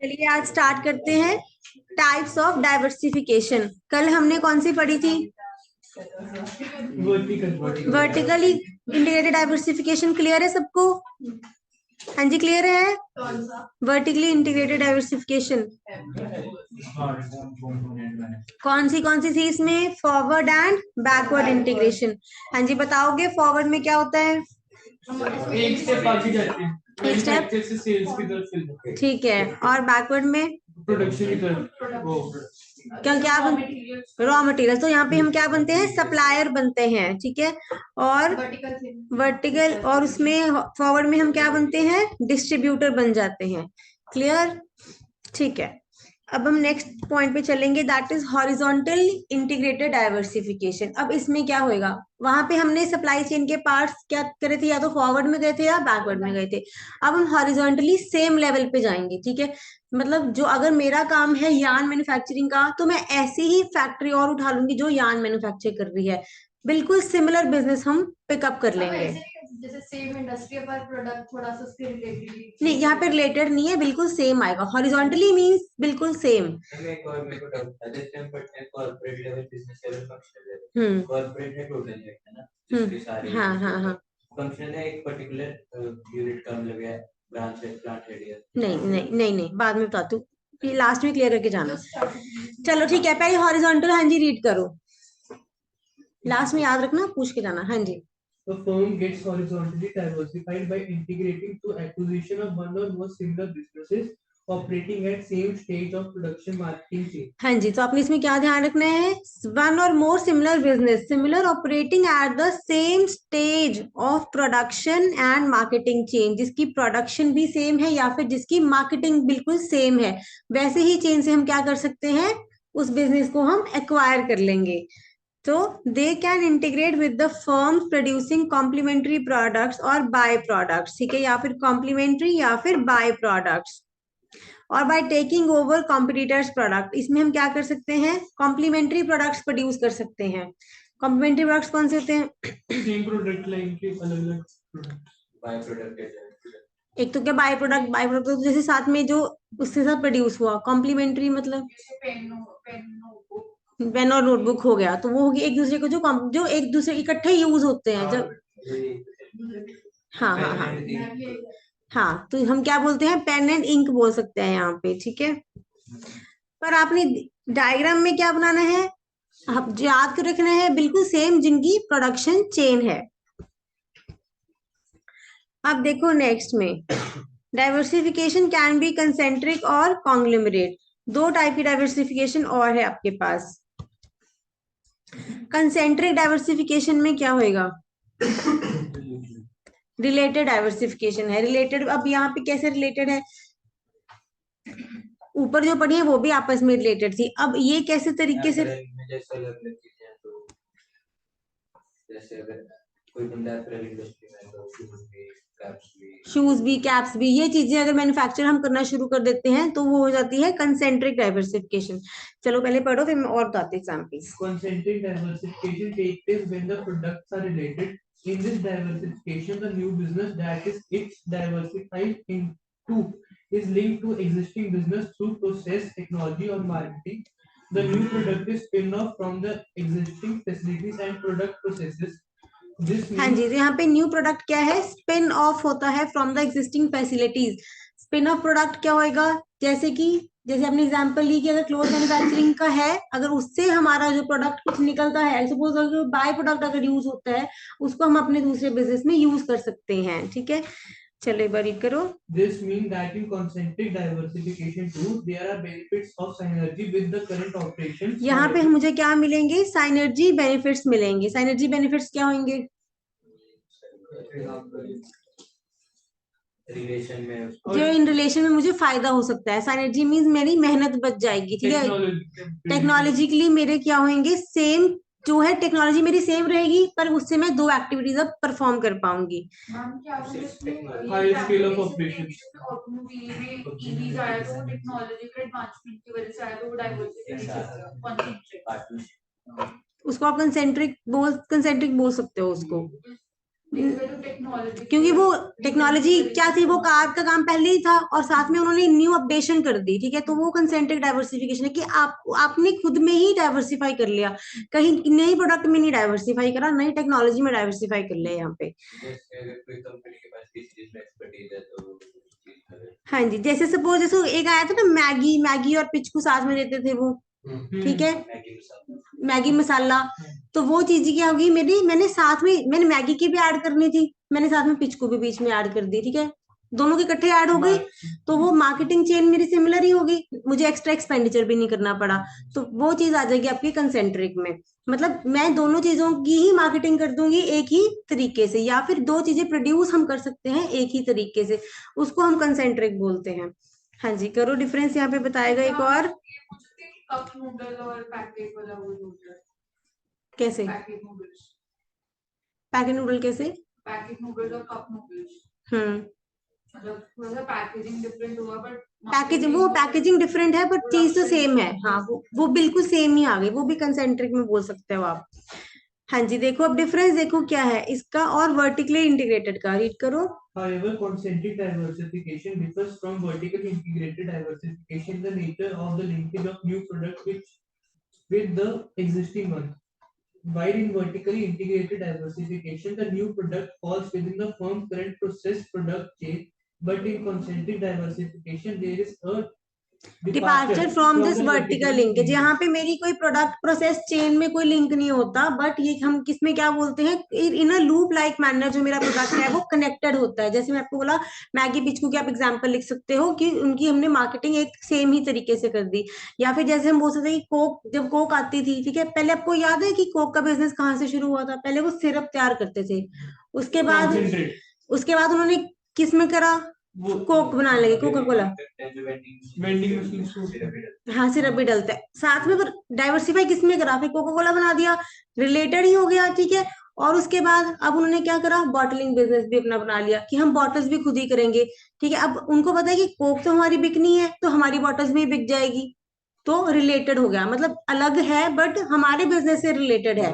चलिए आज स्टार्ट करते हैं टाइप्स ऑफ डाइवर्सिफिकेशन। कल हमने कौन सी पढ़ी थी? Vertically integrated diversification. क्लियर है सबको? हाँ जी, क्लियर है। वर्टिकली इंटीग्रेटेड डाइवर्सिफिकेशन कौन सी थी इसमें? Forward and backward integration. हाँ जी, बताओगे फॉरवर्ड में क्या होता है? एक स्टेप आगे जाते हैं, एक स्टेप मैन्युफैक्चर से सेल्स की तरफ चलते हैं। ठीक है, और बैकवर्ड में प्रोडक्शन की तरफ वो क्या रॉ मटेरियल। तो यहाँ पे हम क्या बनते हैं? सप्लायर बनते हैं, ठीक है। और वर्टिकल और उसमें फॉरवर्ड में हम क्या बनते हैं? डिस्ट्रीब्यूटर बन जाते हैं। क्लियर? ठीक है। अब हम नेक्स्ट पॉइंट पे चलेंगे, that is horizontal integrated diversification. अब इसमें क्या होएगा? वहां पे हमने सप्लाई चेन के पार्ट्स क्या करे थे? या तो फॉरवर्ड में गए थे या बैकवर्ड में गए थे। अब हम हॉरिजॉन्टली सेम लेवल पे जाएंगे, ठीक है। मतलब जो अगर मेरा काम है यार्न मैन्युफैक्चरिंग का, तो मैं ऐसी ही फैक्ट्री और उठा लूंगी जो यार्न मैन्युफैक्चर कर रही है। बिल्कुल सिमिलर बिजनेस हम पिकअप कर लेंगे। जैसे सेम इंडस्ट्री पर प्रोडक्ट थोड़ा सा उसके रिलेटेड नहीं, यहाँ पे रिलेटेड नहीं है, बिल्कुल सेम आएगा। हॉरिजॉन्टली मींस बिल्कुल सेम। हाँ हाँ हाँ। फंक्शन है एक पर्टिकुलर यूनिट का, मतलब है ब्रांच है, प्लांट हेड है। नहीं, बाद में बताती हूँ, ये लास्ट में क्लियर करके जाना। चलो ठीक है, पहले हॉरिजॉन्टल हाँ जी रीड करो, लास्ट में याद रखना, पूछ के जाना। हाँ जी। The firm gets horizontally diversified by integrating through acquisition of one or more similar businesses operating at same stage of production marketing chain. हाँ जी, तो आपने इसमें क्या ध्यान रखना है? वन और more similar business, similar operating at the same stage of production and marketing chain. जिसकी प्रोडक्शन भी सेम है या फिर जिसकी मार्केटिंग बिल्कुल सेम है, वैसे ही चेन से हम क्या कर सकते हैं? उस बिजनेस को हम एक्वायर कर लेंगे। तो they can integrate with the firm producing complementary products और बाय प्रोडक्ट्स, ठीक है, या फिर कॉम्प्लीमेंट्री या फिर बाय प्रोडक्ट्स। और by taking over competitors product, इसमें हम क्या कर सकते हैं? कॉम्प्लीमेंट्री प्रोडक्ट्स प्रोड्यूस कर सकते हैं। कॉम्प्लीमेंट्री प्रोडक्ट्स कौन से होते हैं? सेम प्रोडक्ट लाइन के अलग-अलग प्रोडक्ट, बाय प्रोडक्ट है। एक तो क्या बाय प्रोडक्ट तो जैसे साथ में जो उसके साथ प्रोड्यूस हुआ। कॉम्प्लीमेंट्री मतलब पेन और नोटबुक हो गया, तो वो होगी एक दूसरे को जो एक दूसरे इकट्ठे यूज होते हैं जब। हाँ हाँ हाँ हाँ, तो हम क्या बोलते हैं? पेन एंड इंक बोल सकते हैं यहाँ पे, ठीक है। पर आपने डायग्राम में क्या बनाना है? आप याद कर रखना है बिल्कुल सेम जिनकी प्रोडक्शन चेन है। अब देखो नेक्स्ट में, डाइवर्सिफिकेशन कैन बी कंसेंट्रिक और कॉन्ग्लोमरेट। दो टाइप की डाइवर्सिफिकेशन और है आपके पास। कंसेंट्रिक डाइवर्सिफिकेशन में क्या होएगा? रिलेटेड डाइवर्सिफिकेशन है। रिलेटेड, अब यहाँ पे कैसे रिलेटेड है? ऊपर जो पढ़ी है वो भी आपस में रिलेटेड थी। अब ये कैसे तरीके से? जैसे अलग अलग चीजें हैं, तो जैसे अगर कोई बंदा अप्रैल इंडस्ट्री में है तो शूज भी कैप्स भी ये चीजें अगर मैन्युफैक्चर हम करना शुरू कर देते हैं तो वो हो जाती है कंसेंट्रिक डाइवर्सिफिकेशन। चलो पहले पढ़ो, फिर मैं और बताती हूँ examples. concentric diversification takes place when the products are related. In this diversification, the new business that is it's diversified into is linked to existing business through process, technology, or marketing. The new product is spin-off from the existing facilities and product processes. हाँ जी, तो यहाँ पे new product क्या है? Spin off होता है from the existing facilities. Spin off product क्या होएगा? जैसे आपने एग्जांपल ली कि अगर क्लोथ मैन्युफैक्चरिंग का है, अगर उससे हमारा जो प्रोडक्ट कुछ निकलता है, सपोज अगर बाय प्रोडक्ट अगर यूज होता है, उसको हम अपने दूसरे बिजनेस में यूज कर सकते हैं, ठीक है। चलो एक बार रीड करो। This means that in concentric diversification too, there are benefits of synergy with the current operations. यहाँ पे मुझे क्या मिलेंगे? साइनर्जी बेनिफिट्स मिलेंगे। साइनर्जी बेनिफिट्स क्या होंगे? रिलेशन में जो इन रिलेशन में मुझे फायदा हो सकता है। साइनर्जी मींस मेरी मेहनत बच जाएगी, ठीक है। टेक्नोलॉजिकली मेरे क्या होंगे? सेम जो है टेक्नोलॉजी मेरी सेम रहेगी, पर उससे मैं दो एक्टिविटीज अब परफॉर्म कर पाऊंगी। High scale of operations. EVs आया तो वो टेक्नोलॉजी के एडवांसमेंट की वजह से आया, तो वो डाइवर्सिफिकेशन। उसको आप कंसेंट्रिक बोल सकते हो उसको। टेक्नोलॉजी, क्योंकि वो टेक्नोलॉजी क्या थी, वो कार का काम पहले ही था और साथ में उन्होंने न्यू अपडेशन कर दी, ठीक है। तो वो कंसेंट्रिक डाइवर्सिफिकेशन है कि आपने खुद में ही डाइवर्सिफाई कर लिया, कहीं नई प्रोडक्ट में नहीं डाइवर्सिफाई करा, नई टेक्नोलॉजी में डाइवर्सिफाई कर लिया यहाँ पे। जैसे अगर कोई कंपनी के पास किसी चीज में एक्सपर्टीज है तो वो उस चीज में हाँ जी, जैसे सपोज जैसे एक आया था ना मैगी, मैगी और पिचकू साथ में देते थे वो, ठीक है, मैगी मसाला। मैगी मसाला। तो वो चीज क्या होगी, मैंने साथ में मैंने मैगी की भी ऐड करनी थी, मैंने साथ में पिचकू भी बीच में ऐड कर दी, ठीक है, दोनों के इकट्ठे ऐड हो गई, तो वो मार्केटिंग चेन मेरी सिमिलर ही होगी, मुझे एक्स्ट्रा एक्सपेंडिचर भी नहीं करना पड़ा। तो वो चीज आ जाएगी आपकी कंसेंट्रिक में, मतलब मैं दोनों चीजों की ही मार्केटिंग कर दूंगी एक ही तरीके से, या फिर दो चीजें प्रोड्यूस हम कर सकते हैं एक ही तरीके से, उसको हम कंसेंट्रिक बोलते हैं। हाँ जी, करो डिफरेंस यहाँ पे बताएगा एक और। कप नूडल और पैकेट वाला वो जो होता है, कैसे पैकेट नूडल्स, पैकेट नूडल कैसे? पैकेट नूडल्स और कप नूडल्स, हम्म, मतलब थोड़ा सा पैकेजिंग डिफरेंट हुआ बट पैकेजिंग, वो पैकेजिंग डिफरेंट है बट चीज तो सेम है। हाँ, वो बिल्कुल सेम ही आ गई, वो भी कंसेंट्रिक में बोल सकते हो आप। हाँ जी, देखो अब डिफरेंस देखो क्या है इसका और वर्टिकली इंटीग्रेटेड का, रीड करो। However, concentric diversification differs from vertically integrated diversification in the nature of the linkage of new products with the existing one. While in vertically integrated diversification, the new product falls within the firm's current processed product chain, but in concentric diversification, there is a departure from this vertical linkage, यहाँ पे मेरी कोई product process chain में कोई link नहीं होता, but ये हम किसमें क्या बोलते हैं, इन अ लूप लाइक मैनर जो मेरा प्रोडक्ट है वो कनेक्टेड होता है। जैसे मैं आपको बोला मैगी बिस्कुट की आप एग्जांपल लिख सकते हो कि उनकी हमने मार्केटिंग एक सेम ही तरीके से कर दी। या फिर जैसे हम बोल सकते हैं कि कोक, जब कोक आती थी, ठीक है, पहले आपको याद है कि कोक का बिजनेस कहाँ से शुरू हुआ था, पहले वो सिरप तैयार करते थे, उसके बाद उन्होंने किस में करा, कोक बनाने लगे, कोका कोला, वेंडिंग मशीन, हाँ सिरप भी डलता है साथ में, पर डाइवर्सिफाई किसमें करा, फिर कोका कोला बना दिया, रिलेटेड ही हो गया, ठीक है। और उसके बाद अब उन्होंने क्या करा, बॉटलिंग बिजनेस भी अपना बना लिया कि हम बॉटल्स भी खुद ही करेंगे, ठीक है। अब उनको पता है कि कोक तो हमारी बिकनी है तो हमारी बॉटल्स भी बिक जाएगी, तो रिलेटेड हो गया, मतलब अलग है बट हमारे बिजनेस से रिलेटेड है।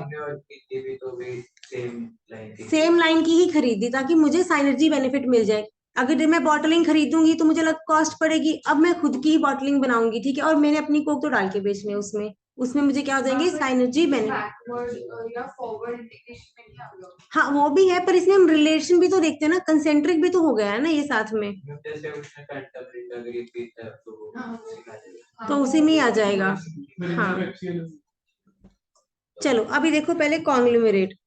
सेम लाइन की ही खरीदी ताकि मुझे साइनर्जी बेनिफिट मिल जाए। अगर मैं बॉटलिंग खरीदूंगी तो मुझे अलग कॉस्ट पड़ेगी, अब मैं खुद की ही बॉटलिंग बनाऊंगी, ठीक है, और मैंने अपनी कोक तो डाल के बेचनी है उसमें, उसमें मुझे क्या हो जाएंगे, साइनर्जी बेनिफिट। बैकवर्ड या फॉरवर्ड इंटीग्रेशन में नहीं आ गया। हाँ वो भी है, पर इसमें हम रिलेशन भी तो देखते हैं ना, कंसेंट्रिक भी तो हो गया है ना ये साथ में, तो उसी में ही आ जाएगा। हाँ चलो अभी देखो पहले conglomerate.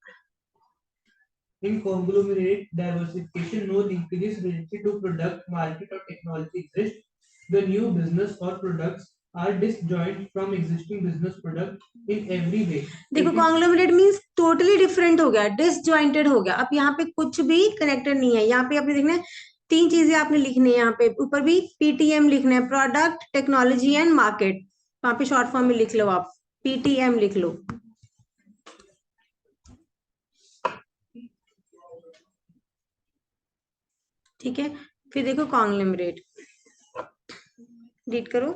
In conglomerate diversification, no linkages related to product, market, or technology exist. The new business or products are disjoint from existing business product in every way. देखो कॉन्ग्लोमेरेट मींस टोटली डिफरेंट हो गया, disjointed हो गया, अब यहाँ पे कुछ भी कनेक्टेड नहीं है। यहाँ पे आपने देखना है तीन चीजें आपने लिखनी है, यहाँ पे ऊपर भी पीटीएम लिखना है, प्रोडक्ट टेक्नोलॉजी एंड मार्केट, वहां पे शॉर्ट फॉर्म में लिख लो आप, पीटीएम लिख लो, ठीक है। फिर देखो कॉन्ग्लोमेरेट, रीड करो।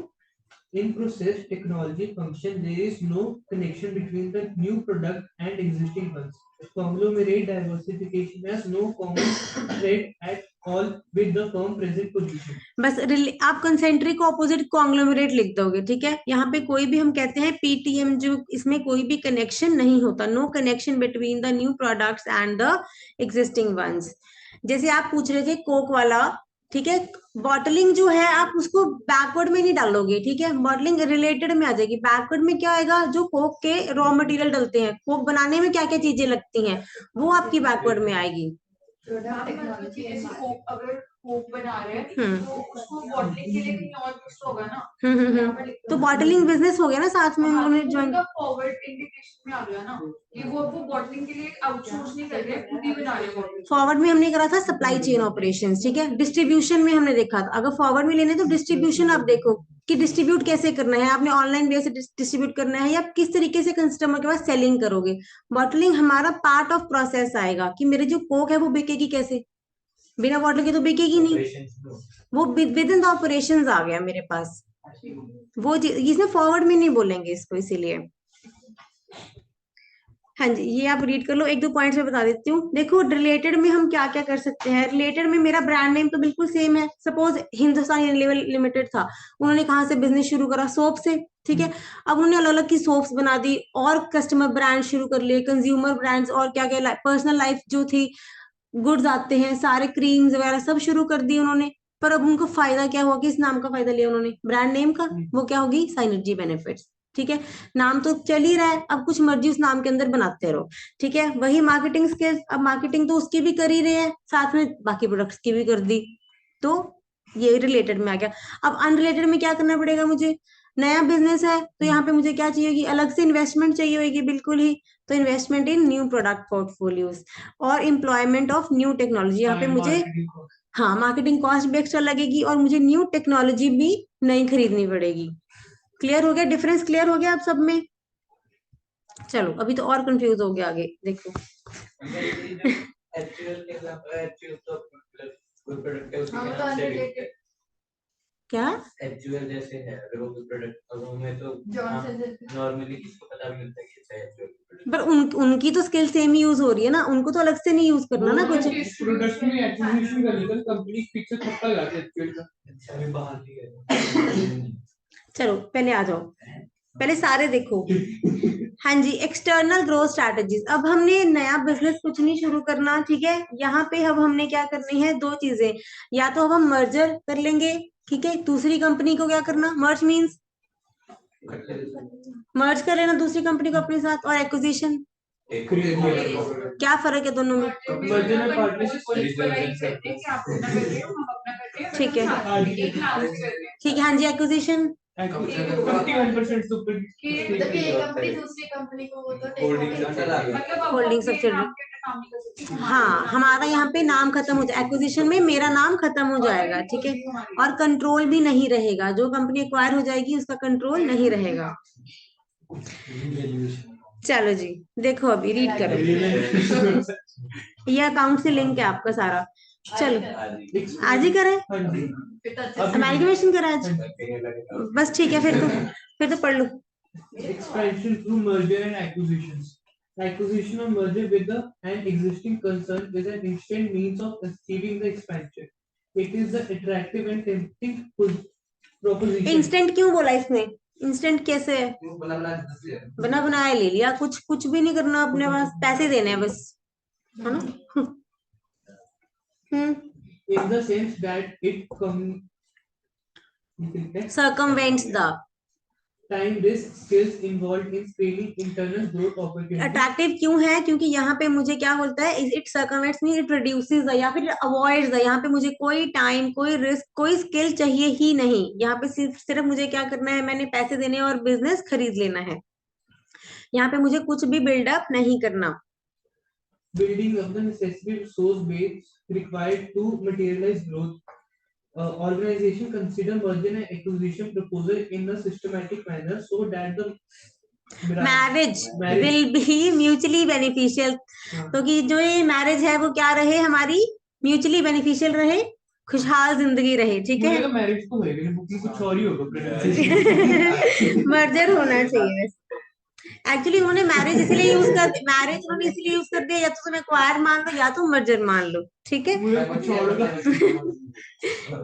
In process technology function, there is no connection between the new product and existing ones. Conglomerate diversification has no common thread at all with the firm present position. बस आप concentric opposite conglomerate लिख दोगे, ठीक है। यहाँ पे कोई भी हम कहते हैं पीटीएम, जो इसमें कोई भी कनेक्शन नहीं होता, no connection between the new products and the existing ones. जैसे आप पूछ रहे थे कोक वाला, ठीक है, बॉटलिंग जो है आप उसको बैकवर्ड में नहीं डालोगे, ठीक है, बॉटलिंग रिलेटेड में आ जाएगी। बैकवर्ड में क्या आएगा, जो कोक के रॉ मटेरियल डलते हैं, कोक बनाने में क्या क्या चीजें लगती हैं, वो आपकी बैकवर्ड में आएगी। अगर कोक बना रहे हैं तो उसको बॉटलिंग के लिए कहीं और कुछ होगा ना, तो बॉटलिंग बिजनेस हो गया ना साथ में, उन्होंने ज्वाइन, फॉरवर्ड इंडिकेशन में आ गया ना कि वो बॉटलिंग के लिए आउटसोर्स नहीं कर रहे, खुद ही बना रहे हैं। फॉरवर्ड में हमने करा था सप्लाई चेन ऑपरेशंस, ठीक है, डिस्ट्रीब्यूशन में हमने देखा था। अगर फॉरवर्ड में लेने तो डिस्ट्रीब्यूशन आप देखो कि डिस्ट्रीब्यूट कैसे करना है, आपने ऑनलाइन बेस से डिस्ट्रीब्यूट करना है या किस तरीके से कस्टमर के पास सेलिंग करोगे। बॉटलिंग हमारा पार्ट ऑफ प्रोसेस आएगा कि मेरे जो कोक है वो बिकेगी कैसे, बिना बॉटल के तो बिकेगी नहीं, वो विद इन द ऑपरेशंस आ गया मेरे पास, वो इसमें फॉरवर्ड में नहीं बोलेंगे इसको, इसीलिए। हाँ जी, ये आप रीड कर लो, एक दो पॉइंट्स में बता देती हूँ। देखो रिलेटेड में हम क्या क्या कर सकते हैं। रिलेटेड में मेरा ब्रांड नेम तो बिल्कुल सेम है। सपोज हिंदुस्तान यूनिलीवर लिमिटेड था, उन्होंने कहाँ से बिजनेस शुरू करा? सोप से, ठीक है। अब उन्होंने अलग अलग की सोप्स बना दी और कस्टमर ब्रांड शुरू कर लिए, कंज्यूमर ब्रांड्स और क्या क्या, पर्सनल लाइफ जो थी, गुड्स आते हैं सारे, क्रीम्स वगैरह सब शुरू कर दी उन्होंने। पर अब उनको फायदा क्या हुआ? किस नाम का फायदा लिया उन्होंने? ब्रांड नेम का। वो क्या होगी? साइनर्जी बेनिफिट्स, ठीक है। नाम तो चल ही रहा है, अब कुछ मर्जी उस नाम के अंदर बनाते रहो, ठीक है। वही मार्केटिंग स्किल्स, अब मार्केटिंग तो उसकी भी कर ही रहे हैं, साथ में बाकी प्रोडक्ट्स की भी कर दी, तो ये रिलेटेड में आ गया। अब अनरिलेटेड में क्या करना पड़ेगा मुझे? नया बिजनेस है तो यहाँ पे मुझे क्या चाहिए होगी? अलग से इन्वेस्टमेंट चाहिए होगी, बिल्कुल ही। तो इन्वेस्टमेंट इन न्यू प्रोडक्ट पोर्टफोलियोज और एम्प्लॉयमेंट ऑफ न्यू टेक्नोलॉजी, यहाँ पे मुझे, हाँ, मार्केटिंग कॉस्ट भी एक्स्ट्रा लगेगी और मुझे न्यू टेक्नोलॉजी भी नई खरीदनी पड़ेगी। क्लियर हो गया? डिफरेंस क्लियर हो गया आप सब में? चलो अभी तो और कंफ्यूज हो गया, आगे देखो। एक्चुअल तो मतलब कोई प्रोडक्ट है उसके हाँ, नाम से related। बिकते हैं। क्या? एक्चुअल जैसे है, अगर वो कोई प्रोडक्ट, अब उनमें तो नॉर्मली किसको पता भी मिलता है कि अच्छा एक्चुअल प्रोडक्ट। पर उनकी तो स्किल सेम ही यूज हो रही है ना, उनको तो अलग से नहीं यूज करना ना कुछ। प्रोडक्ट में एक्विजिशन करने का कंपनी पिक्चर थप्पा लगा के एक्चुअल का। अच्छा अभी बाहर ही है। चलो पहले आ जाओ, पहले सारे देखो। हाँ जी, एक्सटर्नल ग्रोथ स्ट्रैटेजीज। अब हमने नया बिजनेस कुछ नहीं शुरू करना, ठीक है। यहाँ पे अब हमने क्या करनी है? दो चीजें, या तो अब हम मर्जर कर लेंगे, ठीक है। दूसरी कंपनी को क्या करना? मर्ज मीन्स मर्ज कर लेना दूसरी कंपनी को अपने साथ, और एक्विजिशन, क्या फर्क है दोनों में? मर्जर में पार्टनरशिप ठीक है, ठीक है। हाँ जी, एक्विजिशन 51% सुपर कंपनी दूसरी कंपनी को वो तो होल्डिंग सब्सिडियरी। हाँ, हमारा यहाँ पे नाम खत्म हो जाए, एक्विजिशन में मेरा नाम खत्म हो जाएगा, ठीक है। और कंट्रोल भी नहीं रहेगा, जो कंपनी एक्वायर हो जाएगी उसका कंट्रोल नहीं रहेगा। चलो जी, देखो अभी रीड करो, ये अकाउंट से लिंक है आपका सारा। चलो आज ही करें, अमेरिकेशन करा आज, बस ठीक है, फिर तो पढ़ लो। expansion through merger and acquisitions. Acquisition or merger with an existing concern is an instant means of achieving the expansion. It is the attractive and tempting proposition. Instant क्यों बोला इसने? इंस्टेंट कैसे है? बना बनाया ले लिया, कुछ कुछ भी नहीं करना, अपने पास पैसे देने हैं बस, है ना? In the sense that it circumvents the time, risk, skills involved in scaling internal growth opportunities. Attractive क्यों है? क्योंकि यहाँ पे मुझे क्या बोलता है? इट सर्कमवेंट्स मीन इट रिड्यूसेस या फिर अवॉइड्स। यहाँ पे मुझे कोई टाइम, कोई रिस्क, कोई स्किल चाहिए ही नहीं। यहाँ पे सिर्फ सिर्फ मुझे क्या करना है? मैंने पैसे देने और बिजनेस खरीद लेना है। यहाँ पे मुझे कुछ भी बिल्डअप नहीं करना। Building of the necessary resource base required to materialize growth. Organization consider merger and acquisition proposal in a systematic manner so that the marriage will be mutually beneficial. तो कि जो ये मैरिज है वो क्या रहे? हमारी म्यूचुअली बेनिफिशियल रहे, खुशहाल जिंदगी रहे, ठीक है। मैरिज तो होएगा, बुकिंग कुछ और ही होगा। मर्जर होना चाहिए बस। एक्चुअली उन्होंने मैरिज इसलिए यूज कर दिया, या तो तुम एक्वायर मान लो या तो मर्जर मान लो, ठीक है।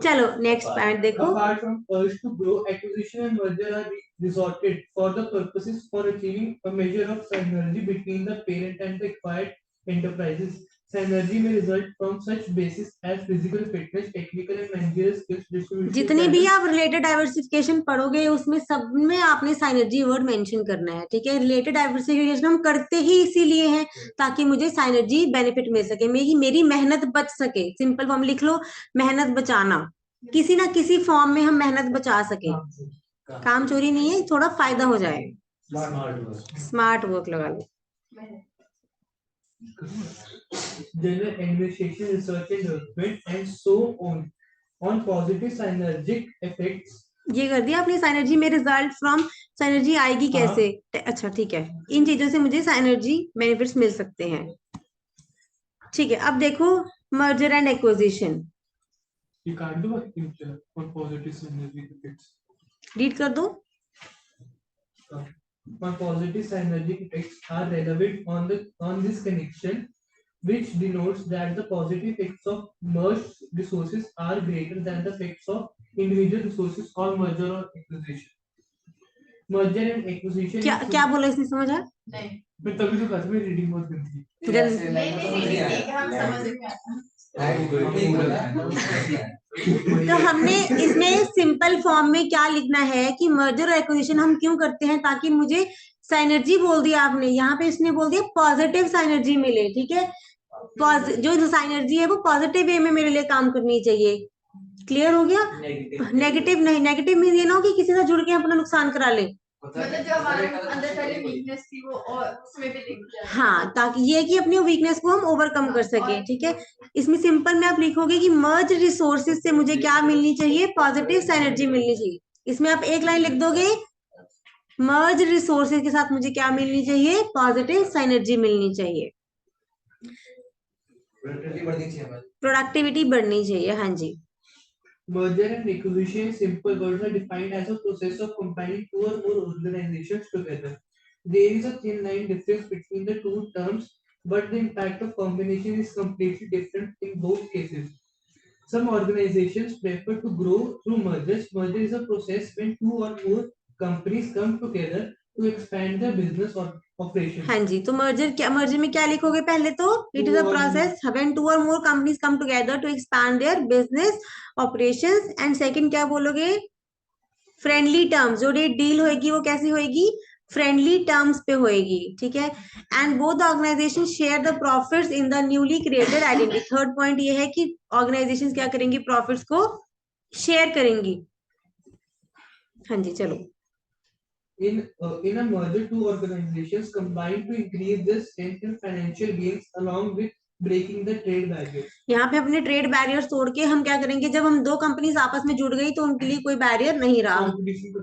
चलो नेक्स्ट पॉइंट देखो। Apart from urge to grow, acquisition and merger are resorted for the purposes for achieving a measure of synergy between the parent and the acquired enterprises. Synergy may result from such basis as physical fitness, technical and managerial skills, distribution. जितनी भी आप related diversification पढ़ोगे उसमें सब में आपने synergy word mention करना है, ठीक है। रिलेटेड डाइवर्सिफिकेशन हम करते ही इसीलिए हैं ताकि मुझे साइनर्जी बेनिफिट मिल सके, मेरी मेहनत बच सके। सिंपल फॉर्म लिख लो, मेहनत बचाना, किसी ना किसी फॉर्म में हम मेहनत बचा सके। काम चोरी नहीं है, थोड़ा फायदा हो जाए, स्मार्ट वर्क लगा लो। General administration, research and development, and so on positive synergic effects. ये कर दिया आपने साइनर्जी में रिजल्ट फ्रॉम। साइनर्जी आएगी कैसे? अच्छा ठीक है, इन चीजों से मुझे साइनर्जी बेनिफिट्स मिल सकते हैं, ठीक है। अब देखो merger and acquisition, You can't do a future for positive synergic effects. Read कर दो। on positive synergic effects are relevant on this connection, which denotes that the positive effects of merged resources are greater than the effects of individual resources on merger or acquisition. Merger and acquisition. क्या क्या बोला इसने, समझा? नहीं मैं तभी तो कहता हूँ रीडिंग बहुत गंदी है। तो हमने इसमें सिंपल फॉर्म में क्या लिखना है कि मर्जर और एक्विजिशन हम क्यों करते हैं, ताकि मुझे साइनर्जी बोल दिया आपने, यहाँ पे इसने बोल दिया पॉजिटिव साइनर्जी मिले, ठीक है। जो साइनर्जी है वो पॉजिटिव वे में मेरे लिए काम करनी चाहिए। क्लियर हो गया? नेगेटिव नहीं, नेगेटिव में ये ना हो कि किसी से जुड़ के अपना नुकसान करा ले। मतलब जो हमारे अंदर पहले वीकनेस थी वो और उसमें भी दिख जाए। हाँ, ताकि ये कि अपनी वीकनेस को हम ओवरकम कर सके, ठीक है। इसमें सिंपल में आप लिखोगे कि मर्ज रिसोर्सेज से मुझे क्या मिलनी चाहिए, पॉजिटिव साइनर्जी मिलनी चाहिए। इसमें आप एक लाइन लिख दोगे, मर्ज रिसोर्सेज के साथ मुझे क्या मिलनी चाहिए, पॉजिटिव साइनर्जी मिलनी चाहिए, प्रोडक्टिविटी बढ़नी चाहिए। हाँ जी। Merger and acquisition in simple words are defined as a process of combining two or more organizations together. There is a thin line difference between the two terms, but the impact of combination is completely different in both cases. Some organizations prefer to grow through mergers. Merger is a process when two or more companies come together to expand their business or operations. हाँ जी, तो merger में क्या लिखोगे पहले तो, it is a process when two or more companies come together to expand their business operations. And second क्या बोलोगे, friendly terms, जो डील होगी वो कैसी होगी, फ्रेंडली टर्म्स पे होएगी, ठीक है। And both organisation share the profits in the newly created identity. Third point ये है कि ऑर्गेनाइजेशन क्या करेंगी, प्रॉफिट्स को शेयर करेंगी। हाँ जी, चलो। In a merger, two organizations combine to increase their strength and financial gains along with breaking the trade barriers. यहाँ पे अपने ट्रेड बैरियर्स तोड़ के हम क्या करेंगे, जब हम दो कंपनीज आपस में जुड़ गई तो उनके लिए कोई बैरियर नहीं रहा,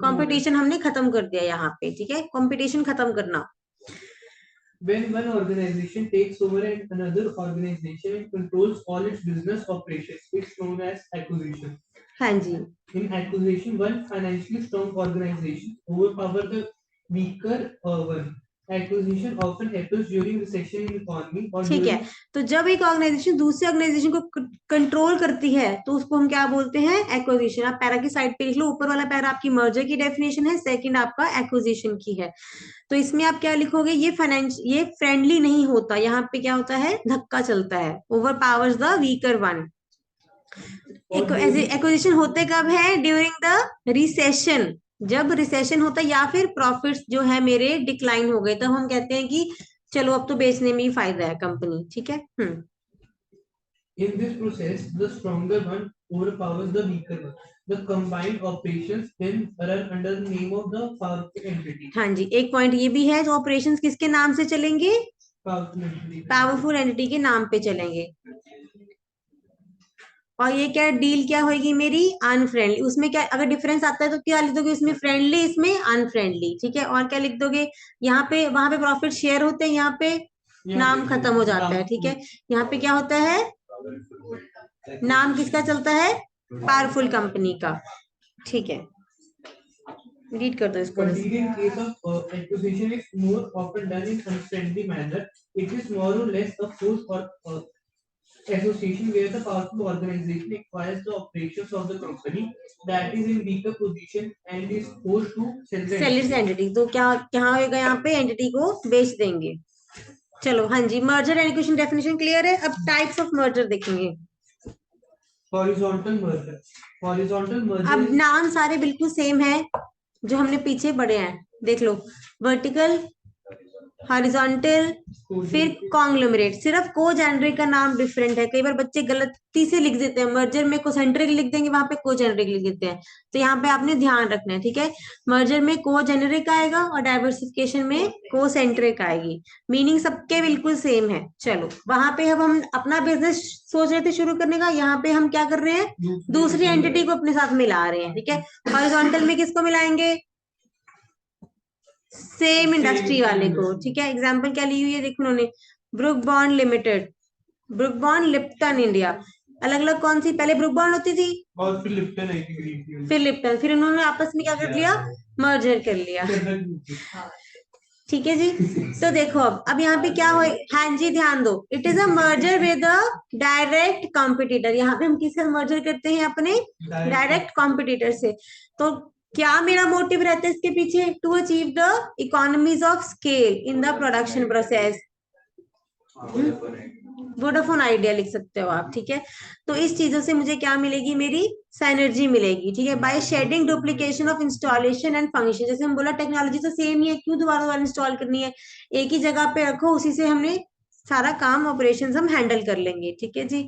कंपटीशन हमने खत्म कर दिया यहाँ पे, ठीक है। कंपटीशन खत्म करना। When one organization takes over another organization and controls all its business operations, it's known as acquisition. हाँ जी। In acquisition, one financially strong organization overpower the weaker one. Acquisition often happens during recession in economy or ठीक है। तो जब एक organisation दूसरे organisation को control करती है तो उसको हम क्या बोलते हैं, एक्विजिशन। आप पैरा की साइड पे लिख लो, ऊपर वाला पैरा आपकी मर्जर की डेफिनेशन है, सेकंड आपका एक्विजिशन की है। तो इसमें आप क्या लिखोगे, ये फ्रेंडली नहीं होता, यहाँ पे क्या होता है, धक्का चलता है, over powers the weaker one. Acquisition होते कब है, ड्यूरिंग द रिसेशन, जब रिसेशन होता है या फिर प्रॉफिट्स जो है मेरे डिक्लाइन हो गए, तब हम कहते हैं कि चलो अब तो बेचने में ही फायदा है कंपनी, ठीक है। In this process, the stronger one overpowers the weaker one. The combined operations then run under the name of the powerful entity. हाँ जी, एक पॉइंट ये भी है, जो ऑपरेशंस किसके नाम से चलेंगे, पावरफुल एंटिटी के नाम पे चलेंगे। और ये क्या डील क्या होगी मेरी, अनफ्रेंडली। उसमें क्या अगर डिफरेंस आता है तो क्या लिख दोगे, इसमें फ्रेंडली, इसमें अनफ्रेंडली, ठीक है। और क्या लिख दोगे, यहाँ पे वहां पे प्रॉफिट शेयर होते हैं, यहाँ पे नाम खत्म हो जाता है, ठीक है। यहाँ पे क्या होता है, नाम किसका चलता है, पावरफुल कंपनी का, ठीक है। रीड कर दो इसको। But in case of acquisition, is more often done in unfriendly manner. It is more or less a force or association where the powerful organization acquires the operations of the company that is in weaker position and is forced to sell its entity। तो क्या होगा, यहाँ पे entity को बेच देंगे। चलो, हाँ जी, merger and acquisition definition clear है। अब टाइप्स ऑफ मर्जर देखेंगे। Horizontal merger. अब नाम सारे बिल्कुल सेम है जो हमने पीछे पढ़े हैं, देख लो। वर्टिकल, हॉरिजॉन्टल, फिर कॉन्ग्लोमरेट। सिर्फ कोजेनरिक का नाम डिफरेंट है। कई बार बच्चे गलती से लिख देते हैं, मर्जर में कोसेंट्रिक लिख देंगे, वहां पे कोजेनरिक लिख देते हैं, तो यहाँ पे आपने ध्यान रखना है, ठीक है। मर्जर में कोजेनरिक आएगा और डाइवर्सिफिकेशन में कोसेंट्रिक आएगी। मीनिंग सबके बिल्कुल सेम है। चलो, वहां पे अब हम अपना बिजनेस सोच रहे थे शुरू करने का, यहाँ पे हम क्या कर रहे हैं, दूसरी एंटिटी को अपने साथ मिला रहे हैं, ठीक है। हॉरिजॉन्टल में किसको मिलाएंगे, सेम इंडस्ट्री वाले को, ठीक है। एग्जांपल क्या ली हुई है, देखो उन्होंने, book bond limited, book bond Lipton India. अलग अलग कौन सी, पहले ब्रुक बॉन्ड होती थी और फिर लिप्टन आई थी, फिर लिप्टन, फिर उन्होंने आपस में क्या कर लिया, मर्जर कर लिया। ठीक है जी। तो देखो अब यहाँ पे क्या हो, हाँ जी ध्यान दो, it is a merger with a direct competitor. यहाँ पे हम किससे मर्जर करते हैं, अपने डायरेक्ट कॉम्पिटिटर से। तो क्या मेरा मोटिव रहता है इसके पीछे, to achieve the economies of scale in the production process. Vodafone Idea लिख सकते हो आप, ठीक है। तो इस चीजों से मुझे क्या मिलेगी, मेरी सिनर्जी मिलेगी, ठीक है। By shedding duplication of installation and function, जैसे हम बोला टेक्नोलॉजी तो सेम ही है, क्यों दोबारा दोबारा इंस्टॉल करनी है, एक ही जगह पे रखो, उसी से हमने सारा काम ऑपरेशंस हम हैंडल कर लेंगे, ठीक है जी।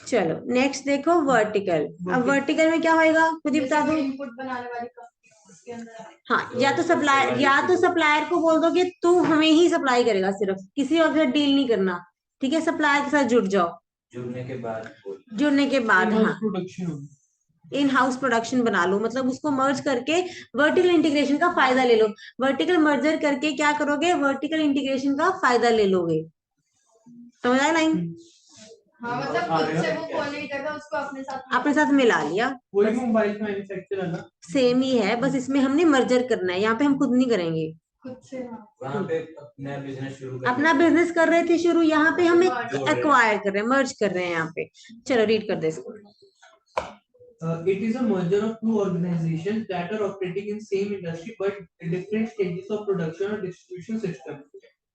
चलो नेक्स्ट देखो वर्टिकल। अब वर्टिकल में क्या होएगा खुद ही बता दो। इनपुट बनाने वाली कंपनी उसके अंदर हाँ, या तो सप्लायर को बोल दोगे तू हमें ही सप्लाई करेगा, सिर्फ किसी और के साथ डील नहीं करना, ठीक है। सप्लायर के साथ जुड़ जाओ, जुड़ने के बाद जुड़ने के बाद हाँ प्रोडक्शन इन हाउस प्रोडक्शन बना लो, मतलब उसको मर्ज करके वर्टिकल इंटीग्रेशन का फायदा ले लो। वर्टिकल मर्जर करके क्या करोगे, वर्टिकल इंटीग्रेशन का फायदा ले लोगे, समझ आया लाइन। हाँ मतलब खुद से वो कोऑर्डिनेटर था उसको अपने साथ मिला लिया, वही मोबाइल मैन्युफैक्चर है ना, सेम ही है, बस इसमें हमने मर्जर करना है, यहाँ पे हम खुद नहीं करेंगे। खुद से। हाँ वहाँ पे अपना बिजनेस शुरू अपना बिजनेस कर रहे थे शुरू, यहाँ पे हम एक्वायर कर रहे हैं, मर्ज कर रहे हैं यहाँ पे। चलो रीड कर दे इसको। It is a merger of two organizations that are operating in same industry but in different stages of production or distribution system.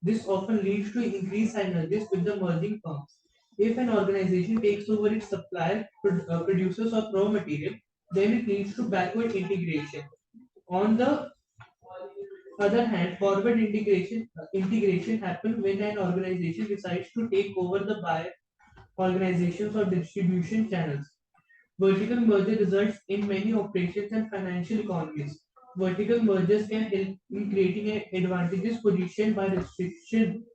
This often leads to increased synergies with the merging firms. If an organization takes over its supplier, producers of raw material, then it leads to backward integration. On the other hand, forward integration happens when an organization decides to take over the buyer organizations or distribution channels. Vertical merger results in many operations and financial economies. Vertical mergers can help in creating an advantageous position by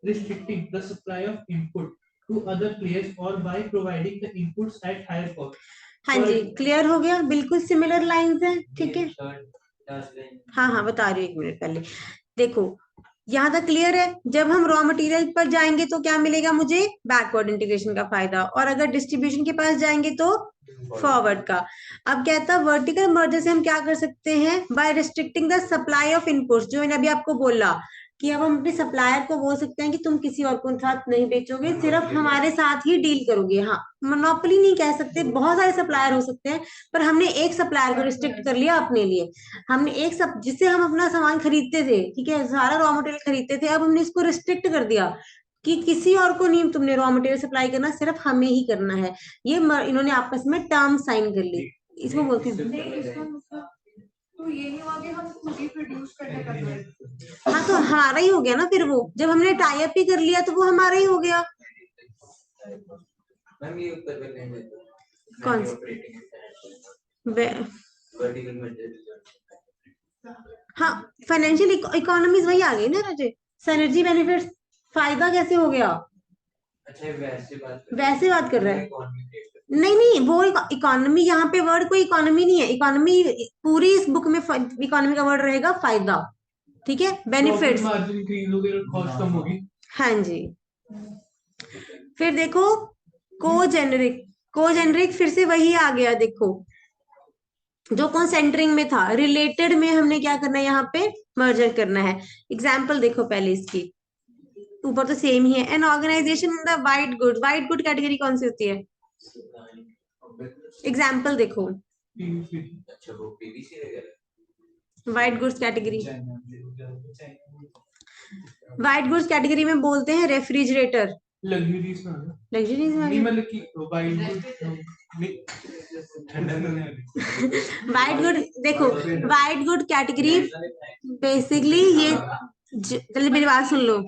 restricting the supply of input to other players or by providing the inputs at higher cost. हाँ जी clear हो गया, बिल्कुल similar lines हैं, ठीक है। हाँ हाँ बता रही हूँ, एक मिनट पहले देखो, यहाँ तक क्लियर है। जब हम रॉ मटेरियल पर जाएंगे तो क्या मिलेगा मुझे, बैकवर्ड इंटीग्रेशन का फायदा, और अगर डिस्ट्रीब्यूशन के पास जाएंगे तो फॉरवर्ड का। अब कहता है वर्टिकल मर्जर से हम क्या कर सकते हैं, by restricting the supply of inputs, जो मैंने अभी आपको बोला कि अब हम अपने सप्लायर को बोल सकते हैं कि तुम किसी और को साथ नहीं बेचोगे, सिर्फ हमारे साथ ही डील करोगे। हाँ मोनोपोली नहीं कह सकते, बहुत सारे सप्लायर हो सकते हैं, पर हमने एक सप्लायर को रिस्ट्रिक्ट कर लिया अपने लिए। हमने एक सब जिससे हम अपना सामान खरीदते थे, ठीक है, सारा रॉ मटेरियल खरीदते थे, अब हमने इसको रिस्ट्रिक्ट कर दिया कि किसी और को नहीं तुमने रॉ मटेरियल सप्लाई करना, सिर्फ हमें ही करना है। ये इन्होंने आपस में टर्म साइन कर ली, इसको बोलते हैं। तो ये नहीं हुआ कि हम खुद ही प्रोड्यूस करने लग गए। हाँ तो हमारा ही हो गया ना फिर, वो जब हमने टाई अप ही कर लिया तो वो हमारा ही हो गया। मैम ये ऊपर पे कहीं कौन हाँ फाइनेंशियल इकोनॉमीज वही आ गई ना राजे, सिनर्जी बेनिफिट्स, फायदा कैसे हो गया। अच्छा वैसे बात कर रहे हैं, नहीं नहीं वो इकोनॉमी, यहाँ पे वर्ड कोई इकोनॉमी नहीं है, इकोनॉमी पूरी इस बुक में इकोनॉमी का वर्ड रहेगा फायदा, ठीक है। बेनिफिट्स मार्जिन इंक्रीज हो गया, कॉस्ट कम होगी। हाँ जी। फिर देखो को जेनरिक फिर से वही आ गया, देखो जो कॉन्सेंट्रिंग में था, रिलेटेड में हमने क्या करना है, यहाँ पे मर्जर करना है। एग्जाम्पल देखो पहले इसकी, ऊपर तो सेम ही है। An organisation in the white good category कौन सी होती है, एग्जाम्पल देखो white goods category. White goods category में बोलते हैं रेफ्रिजरेटर, लग्जरीज लग्जरीज मतलब कि वाइट गुड, देखो वाइट गुड कैटेगरी बेसिकली ये चलिए मेरी बात सुन लो।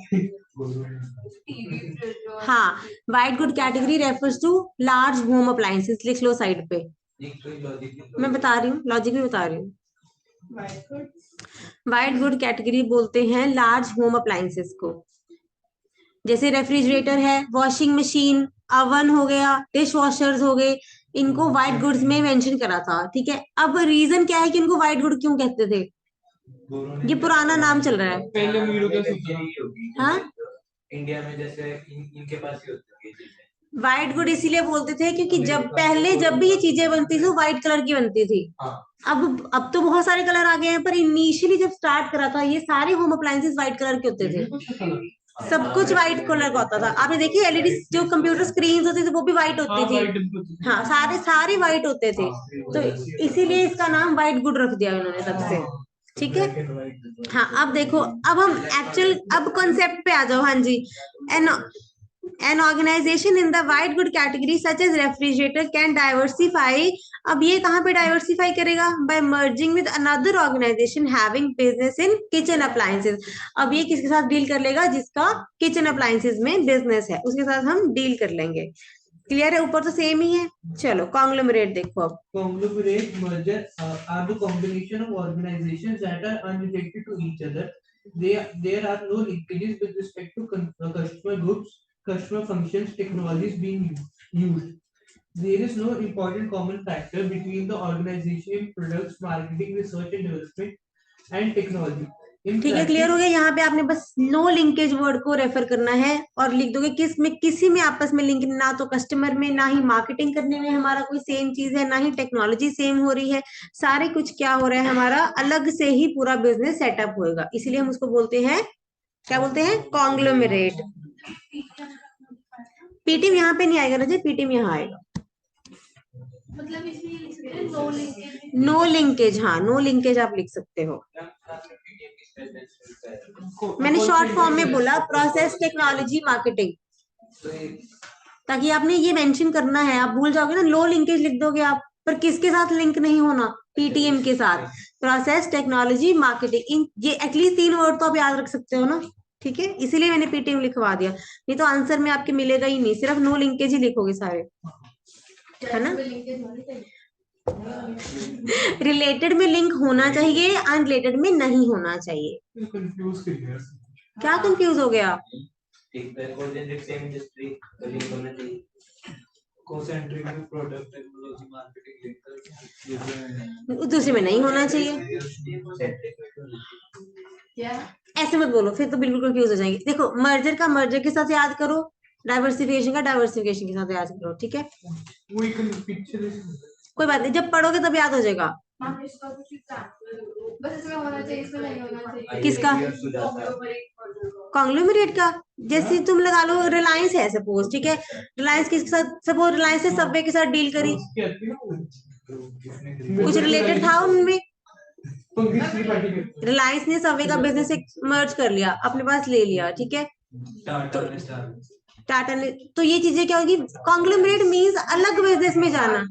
हाँ white good category refers to large home appliances, लिख लो साइड पे, मैं बता रही हूँ, लॉजिक भी बता रही हूँ। वाइट गुड कैटेगरी बोलते हैं लार्ज होम अप्लायंसेस को, जैसे रेफ्रिजरेटर है, वॉशिंग मशीन, अवन हो गया, डिश वॉशर्स हो गए, इनको व्हाइट गुड्स में मेंशन करा था, ठीक है। अब रीजन क्या है कि इनको व्हाइट गुड क्यों कहते थे, ये पुराना नाम चल रहा है। पहले हाँ इंडिया में जैसे इनके पास ही होती है चीजें, व्हाइट गुड इसीलिए बोलते थे क्योंकि जब भी ये चीजें बनती थी वो व्हाइट कलर की बनती थी। हाँ अब तो बहुत सारे कलर आ गए हैं, पर इनिशियली जब स्टार्ट करा था ये सारे होम अप्लायंसेस व्हाइट कलर के होते थे। सब कुछ व्हाइट कलर का होता था। आपने देखी एलईडी जो कंप्यूटर स्क्रीन होती थी वो भी व्हाइट होती थी। हाँ, सारे सारे व्हाइट होते थे, तो इसीलिए इसका नाम व्हाइट गुड रख दिया उन्होंने तब से। ठीक है। हाँ, अब देखो, अब हम अब कॉन्सेप्ट पे आ जाओ। हाँ जी। An An organization in the white good category such as refrigerator can diversify। अब ये कहाँ पे diversify करेगा? By merging with another organization having business in kitchen appliances। अब ये किसके साथ डील कर लेगा? जिसका किचन अप्लायंसेस में बिजनेस है उसके साथ हम डील कर लेंगे। क्लियर है? ऊपर तो सेम ही है। चलो कॉन्ग्लोमरेट देखो अब। Conglomerate merger are the combination of organizations that are unrelated to each other. There are no linkages with respect to customer groups, customer functions, technologies being used. There is no important common factor between the organization, products, marketing, research and development, and technology. ठीक है, clear हो गया। यहाँ पे आपने बस no linkage word को refer करना है और लिख दोगे किसी में आपस में लिंक, ना तो कस्टमर में, ना ही मार्केटिंग करने में हमारा कोई सेम चीज है, ना ही टेक्नोलॉजी सेम हो रही है। सारे कुछ क्या हो रहा है, हमारा अलग से ही पूरा बिजनेस सेटअप होएगा। इसीलिए हम उसको बोलते हैं, क्या बोलते हैं? कॉन्ग्लोमरेट। पीटीएम यहाँ पे नहीं आएगा रजत, पीटीएम यहाँ आएगा। मतलब इसमें नो लिंकेज। नो लिंकेज, हाँ, नो लिंकेज आप लिख सकते हो। मैंने शॉर्ट फॉर्म में बोला प्रोसेस टेक्नोलॉजी मार्केटिंग, ताकि आपने ये मेंशन करना है। आप भूल जाओगे ना, लो लिंकेज लिख दोगे आप, पर किसके साथ लिंक नहीं होना? पीटीएम के साथ, प्रोसेस टेक्नोलॉजी मार्केटिंग। ये एटलीस्ट 3 वर्ड तो आप याद रख सकते हो ना। ठीक है, इसीलिए मैंने पीटीएम लिखवा दिया, नहीं तो आंसर में आपके मिलेगा ही नहीं। सिर्फ नो लिंकेज ही लिखोगे सारे, है ना। रिलेटेड में लिंक होना चाहिए, अनरिलेटेड में नहीं होना चाहिए। कंफ्यूज कर दिया। क्या कंफ्यूज हो गया? एक सेम इंडस्ट्री लिंक होना चाहिए। कोसेंट्रिक में प्रोडक्ट टेक्नोलॉजी मार्केटिंग दूसरे में नहीं होना चाहिए। क्या? ऐसे मत बोलो, फिर तो बिल्कुल कंफ्यूज हो जाएंगे। देखो, मर्जर का मर्जर के साथ याद करो, डाइवर्सिफिकेशन का डाइवर्सिफिकेशन के साथ याद करो। ठीक है, वो एक पिक्चर कोई बात नहीं, जब पढ़ोगे तब याद हो जाएगा। इसका कुछ एग्जांपल दो, बस इसमें होना चाहिए, इसमें नहीं होना चाहिए। किसका? कॉन्ग्लोमरेट का। जैसे तुम लगा लो रिलायंस है सपोज, ठीक है, रिलायंस किसके साथ? सपोज रिलायंस ने सबवे के साथ डील करी, कुछ रिलेटेड था उनमें। रिलायंस ने सबवे का बिजनेस मर्ज कर लिया, अपने पास ले लिया, ठीक है। टाटा ने, तो ये चीजें क्या होगी? कॉन्ग्लोमरेट मींस अलग बिजनेस में जाना।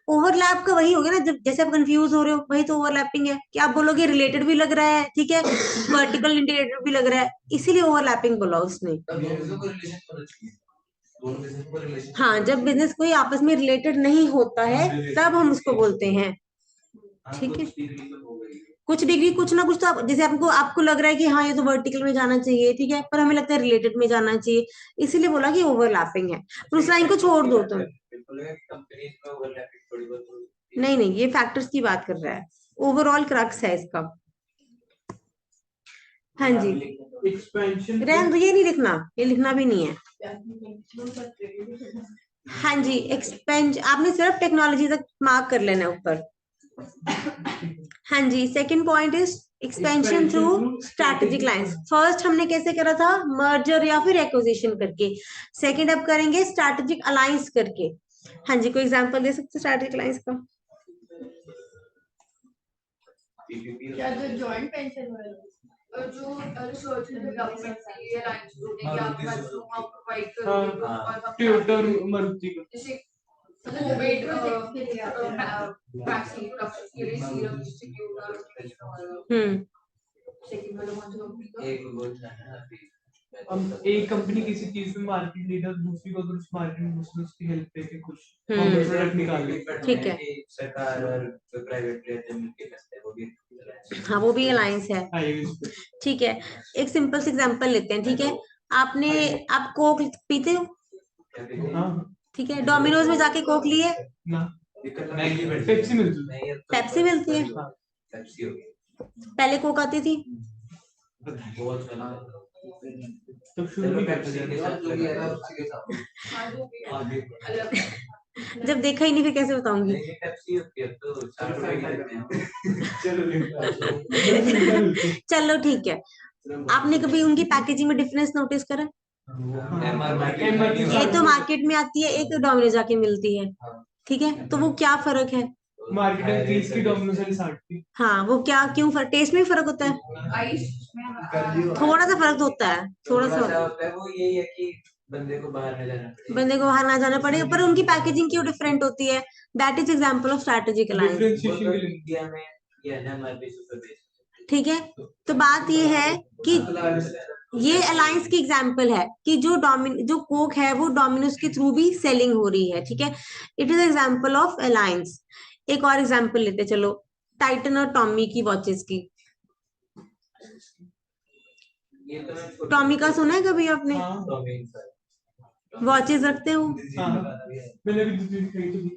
ओवरलैप का वही हो गया ना, जब जैसे आप कंफ्यूज हो रहे हो, वही तो ओवरलैपिंग है कि आप बोलोगे रिलेटेड भी लग रहा है, ठीक है, वर्टिकल इंटीग्रेटेड भी लग रहा है, इसीलिए ओवरलैपिंग बोला उसने। हाँ, जब बिजनेस कोई आपस में रिलेटेड नहीं होता है तब हम उसको बोलते हैं। ठीक है, कुछ डिग्री कुछ ना कुछ तो जैसे आपको लग रहा है कि हाँ ये तो वर्टिकल में जाना चाहिए, ठीक है, पर हमें लगता है रिलेटेड में जाना चाहिए, इसीलिए बोला कि ओवरलैपिंग है। पर उस लाइन को छोड़ दो तुम। नहीं नहीं, ये फैक्टर्स की बात कर रहा है, ओवरऑल क्रक्स है इसका। हाँ जी, एक्सपेंशन। रहने दो, ये नहीं लिखना, ये लिखना भी नहीं है। हाँ जी, एक्सपेंशन आपने सिर्फ टेक्नोलॉजी तक मार्क कर लेना ऊपर। हाँ जी, second point is expansion through strategic lines. First हमने कैसे करा था? मर्जर या फिर एक्विजिशन करके। सेकंड अब करेंगे स्ट्रैटेजिक अलायंस करके। हाँ जी, कोई एग्जांपल दे सकते स्ट्रैटेजिक अलायंस का? क्या जो जॉइंट पेंशन वाला, जो रिसर्च में डेवलपमेंट के लिए अलायंस जोड़ने की आप मैक्सिमम आप प्रोवाइड करोगे और ट्यूटर मर्जी जैसे कोविड के लिए वैक्सीन प्रोडक्शन के लिए सीरम इंस्टीट्यूट और सेकंड वाला कौन सा कंपनी का? एक कंपनी किसी चीज में मार्केट लीडर, दूसरी को उस मार्केट में उसकी हेल्प देके कुछ प्रोडक्ट निकाल ले। ठीक है, सरकार और प्राइवेट प्लेयर मिलकर करते हैं, वो भी हाँ वो भी अलायंस है। ठीक है, एक सिंपल सी एग्जांपल लेते हैं। ठीक है, आप कोक पीते हो? ठीक है, डोमिनोज में जाके कोक लिए? पेप्सी मिलती है। पेप्सी मिलती है, पहले कोक आती थी। बहुत चला है। तब शुरू चलो नहीं पेप्सी करते के साथ लगा रहा उसी के साथ आगे जब देखा ही नहीं फिर कैसे बताऊंगी। नहीं पेप्सी होती है तो 60 रुपए की देते हैं। चलो ठीक है, आपने कभी उनकी पैकेजिंग में डिफरेंस नोटिस करा? एक तो मार्केट में आती है, एक डोमिनोज जाके मिलती है, ठीक है, तो वो क्या फर्क है? मार्केट में 30 की, डोमिनोज वाली 60 की। हाँ, वो क्या, क्यों फर्क? टेस्ट में भी फर्क होता है? थोड़ा सा फर्क तो होता है, थोड़ा सा होता है। वो यही है कि बंदे को बाहर न जाना पड़े। बंदे को बाहर ना जाना पड़े, पर उनकी पैकेजिंग क्यों डिफरेंट होती है? That is example of strategic alliance. Differentiation के लिए इंडिया में ये है ना हमारे देशों का देश। ठीक है, तो बात ये है कि ये अलायंस की एग्जांपल है कि जो कोक है वो डोमिनोज के थ्रू भी सेलिंग हो रही है, ठीक है, it is example of alliance. एक और एग्जांपल लेते चलो, टाइटन और टॉमी की वॉचेस की। ये तो मैं टॉमी का सुना है कभी आपने? हाँ वॉचेस रखते हो, हाँ मैंने भी दूसरी खरीदी थी।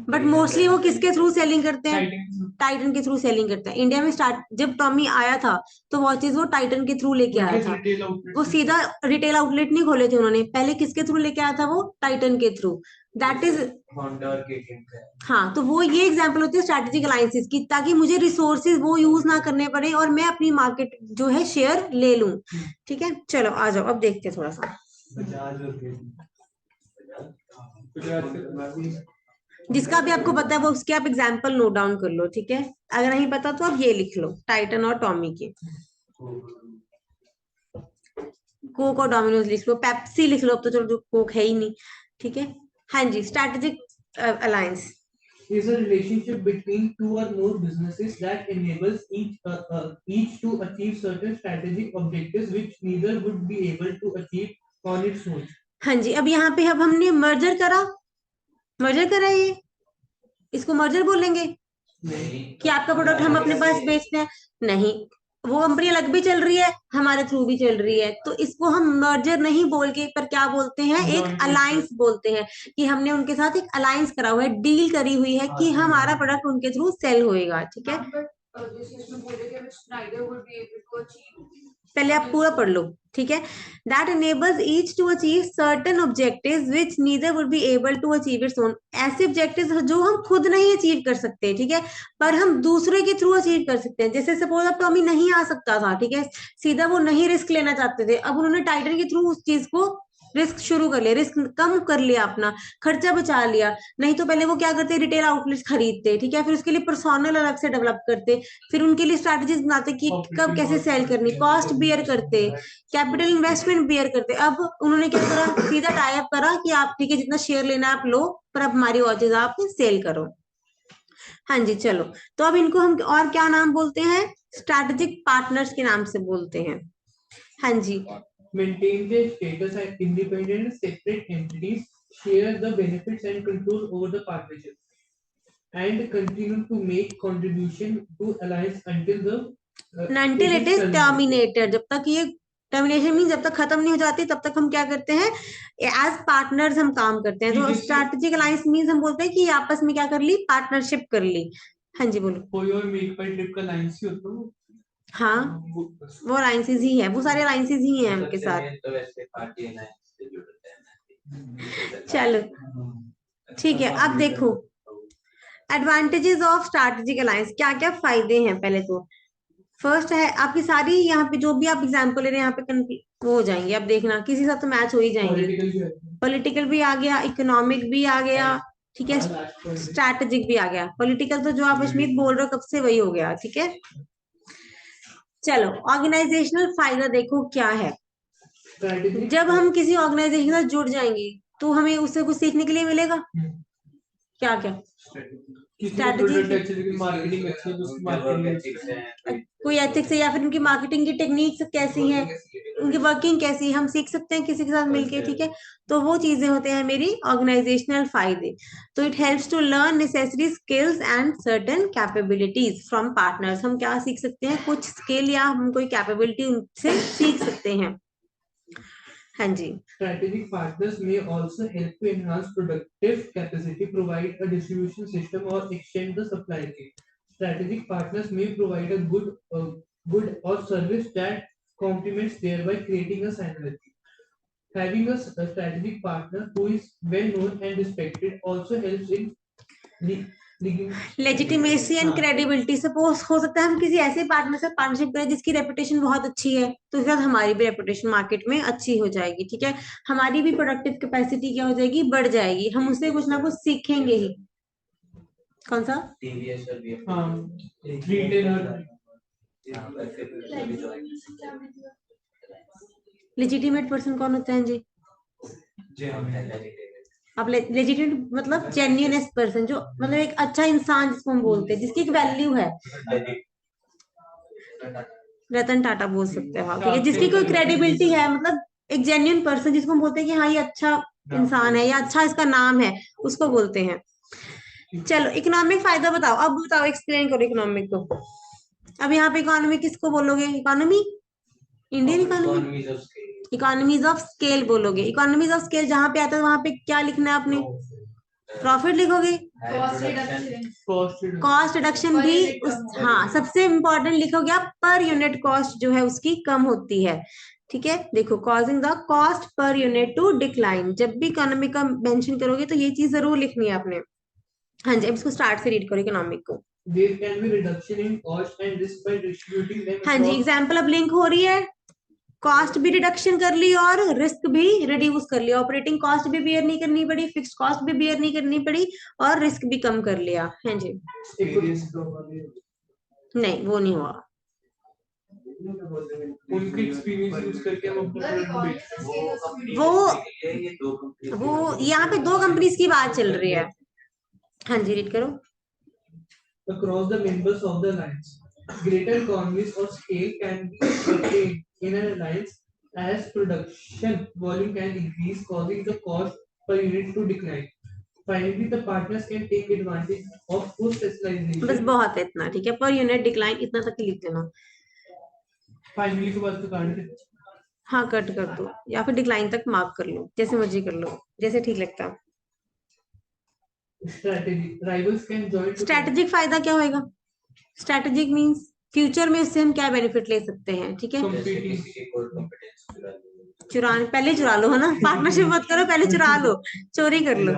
बट मोस्टली वो किसके थ्रू सेलिंग करते हैं? टाइटन टाइटन के थ्रू सेलिंग करते हैं। इंडिया में स्टार्ट जब टॉमी आया था तो वॉचेस वो टाइटन के थ्रू लेके आया था। रिटेल आउटलेट वो सीधा रिटेल आउटलेट नहीं खोले थे उन्होंने, पहले किसके थ्रू लेके आया था? वो टाइटन के थ्रू। दैट इज होंडा और केटीएम का है। हाँ, तो वो ये एग्जांपल होती है स्ट्रेटेजिक अलायंसेस की, ताकि मुझे रिसोर्सेज वो यूज ना करने पड़े और मैं अपनी मार्केट जो है शेयर ले लूं। ठीक है, चलो आ जाओ, अब देखते हैं थोड़ा सा। जिसका भी आपको पता है वो उसके आप एग्जाम्पल नोट डाउन कर लो, ठीक है, अगर नहीं पता तो आप ये लिख लो, टाइटन और टॉमी के। कोक और डोमिनोज लिख लो, पेप्सी लिख लो, अब तो चलो जो कोक है ही नहीं, ठीक है। हाँ जी, strategic alliance is a relationship between two or more businesses that enables each to achieve certain strategic objectives which neither would be able to achieve on its own. हाँ जी, अब यहाँ पे अब हमने मर्जर करा, मर्जर करा, ये इसको मर्जर बोलेंगे नहीं कि आपका प्रोडक्ट हम अपने पास बेचते हैं? नहीं, वो कंपनी अलग भी चल रही है, हमारे थ्रू भी चल रही है, तो इसको हम मर्जर नहीं बोल के पर क्या बोलते हैं? एक अलायंस बोलते हैं, कि हमने उनके साथ एक अलायंस करा हुआ है, डील करी हुई है कि हमारा प्रोडक्ट उनके थ्रू सेल होएगा, ठीक है। पहले आप पूरा पढ़ लो, ठीक है। That enables each to achieve certain objectives which neither would be able to achieve its own। ऐसे objectives जो हम खुद नहीं अचीव कर सकते, ठीक है, पर हम दूसरे के थ्रू अचीव कर सकते हैं। जैसे सपोज अब टॉमी नहीं आ सकता था, ठीक है, सीधा वो नहीं रिस्क लेना चाहते थे, अब उन्होंने टाइटन के थ्रू उस चीज को रिस्क शुरू कर लिया, रिस्क कम कर लिया, अपना खर्चा बचा लिया। नहीं तो पहले वो क्या करते, रिटेल आउटलेट्स खरीदते, ठीक है, फिर उसके लिए पर्सोनल अलग से डेवलप करते, फिर उनके लिए स्ट्रैटेजीज बनाते कि कब कैसे सेल करनी, कॉस्ट बियर करते, कैपिटल इन्वेस्टमेंट बियर करते। अब उन्होंने क्या करा, सीधा टाई अप करा कि आप ठीक है जितना शेयर लेना आप लो, पर अब हमारी वॉचेज आप सेल करो। हाँ जी, चलो, तो अब इनको हम और क्या नाम बोलते हैं? स्ट्रैटेजिक पार्टनर्स के नाम से बोलते हैं। हाँ जी, maintain their status as independent separate entities, share the benefits and control over the partnership, and continue to make contribution to alliance until the until it is terminated। जब तक ये टर्मिनेशन मीन जब तक खत्म नहीं हो जाती तब तक हम क्या करते हैं? एज पार्टनर्स हम काम करते हैं। तो स्ट्रैटेजिक अलायंस मीन्स हम बोलते हैं कि आपस में क्या कर ली, पार्टनरशिप कर ली। हाँ जी बोलो। कोई और मेक बाय ट्रिप का अलायंस ही होता है। हाँ, वो अलायंसेस ही है, वो सारे अलायंसेस ही हैं उनके साथ। तो वैसे पार्टी अलायंस से जुड़ते हैं। चलो ठीक है, अब देखो एडवांटेजेस ऑफ स्ट्रैटेजिक अलायंस, क्या क्या फायदे हैं। पहले तो फर्स्ट है, आपकी सारी यहाँ पे जो भी आप एग्जांपल ले रहे हैं यहाँ पे वो हो जाएंगे, अब देखना किसी साथ तो मैच हो ही जाएंगे। पॉलिटिकल भी आ गया, इकोनॉमिक भी आ गया, ठीक है, स्ट्रैटेजिक भी आ गया। पॉलिटिकल तो जो आप अश्मीत बोल रहे हो कब से वही हो गया, ठीक है। चलो ऑर्गेनाइजेशनल फायदा देखो क्या है। जब हम किसी ऑर्गेनाइजेशन के साथ जुड़ जाएंगे तो हमें उससे कुछ सीखने के लिए मिलेगा। क्या क्या? स्ट्रैटेजी, मार्केटिंग अच्छी है, उसकी मार्केटिंग कोई एथिक्स है, या फिर उनकी मार्केटिंग की टेक्निक्स कैसी है, उनकी वर्किंग कैसी है, हम सीख सकते हैं किसी के साथ मिलके, ठीक है। तो वो चीजें होते हैं मेरी ऑर्गेनाइजेशनल फायदे। तो it helps to learn necessary skills and certain capabilities from partners. हम क्या सीख सकते हैं? कुछ स्किल या हम कोई कैपेबिलिटी उनसे सीख सकते हैं। हाँ जी, strategic partners may also help to enhance productive capacity, provide a distribution system, or extend the supply chain. Strategic partners may provide a good or service that complements, thereby creating a synergy. Having a strategic partner who is well known and respected also helps in legitimacy and credibility. Suppose हो सकता है हम किसी ऐसे partner से partnership करें जिसकी reputation बहुत अच्छी है, तो उसके बाद हमारी भी रेपुटेशन मार्केट में अच्छी हो जाएगी, ठीक है, हमारी भी प्रोडक्टिव कैपेसिटी क्या हो जाएगी, बढ़ जाएगी, हम उससे कुछ ना कुछ सीखेंगे ही। कौन सा? टीवीएस और भी हाँ, रिटेलर। लेजिटिमेट पर्सन कौन होते हैं जी? अब लेजिटिमेट मतलब जेन्युइनेस पर्सन, जो मतलब एक अच्छा इंसान जिसको हम बोलते हैं, जिसकी एक वैल्यू है। रतन टाटा बोल सकते हैं, ठीक है, जिसकी कोई क्रेडिबिलिटी है, मतलब एक जेन्युइन पर्सन जिसको हम बोलते हैं कि हाँ ये अच्छा इंसान है या अच्छा इसका नाम है, उसको बोलते हैं। चलो इकोनॉमिक फायदा बताओ, अब बताओ, एक्सप्लेन करो इकोनॉमिक को। अब यहाँ पे इकोनॉमी किसको बोलोगे? Economy, Indian economy, economies of scale बोलोगे। इकोनॉमीज ऑफ स्केल जहां पे आता है वहां पे क्या लिखना है आपने? प्रॉफिट लिखोगे, कॉस्ट रिडक्शन भी उस, हाँ सबसे इंपॉर्टेंट लिखोगे आप, पर यूनिट कॉस्ट जो है उसकी कम होती है, ठीक है। देखो, causing the cost per unit to decline, जब भी इकोनॉमिक का मेंशन करोगे तो ये चीज जरूर लिखनी है आपने। हाँ जी, अब इसको स्टार्ट से रीड करो इकोनॉमिक को। There can be reduction in cost and risk by distributing them हाँ जी, एग्जाम्पल अब लिंक हो रही है, कॉस्ट भी रिडक्शन कर ली और रिस्क भी रिड्यूस कर लिया, ऑपरेटिंग कॉस्ट भी बियर नहीं करनी पड़ी, फिक्स कॉस्ट भी बियर नहीं करनी पड़ी और रिस्क भी कम कर लिया। हाँ जी, नहीं वो नहीं हुआ, उनकी एक्सपीरियंस यूज करके हम अपने प्रोडक्ट वो यहाँ पे दो कंपनीज की बात चल रही है। हाँ जी, रीड करो। across the members of the alliance. Greater economies of scale can be attained in an alliance as production volume can increase, causing the cost per unit to decline. Finally, the partners can take advantage of full specialization. बस बहुत है इतना, ठीक है, per unit decline इतना तक लिख देना। फाइनली के बाद तो काट दे। हाँ कट कर दो या फिर डिक्लाइन तक मार्क कर लो, जैसे मर्जी कर लो, जैसे ठीक लगता। स्ट्रेटेजिक फायदा क्या होएगा? स्ट्रेटेजिक मींस फ्यूचर में उससे हम क्या बेनिफिट ले सकते हैं, ठीक है। चुराने, पहले चुरा लो, है ना, पार्टनरशिप मत करो, पहले चुरा लो, चोरी कर लो।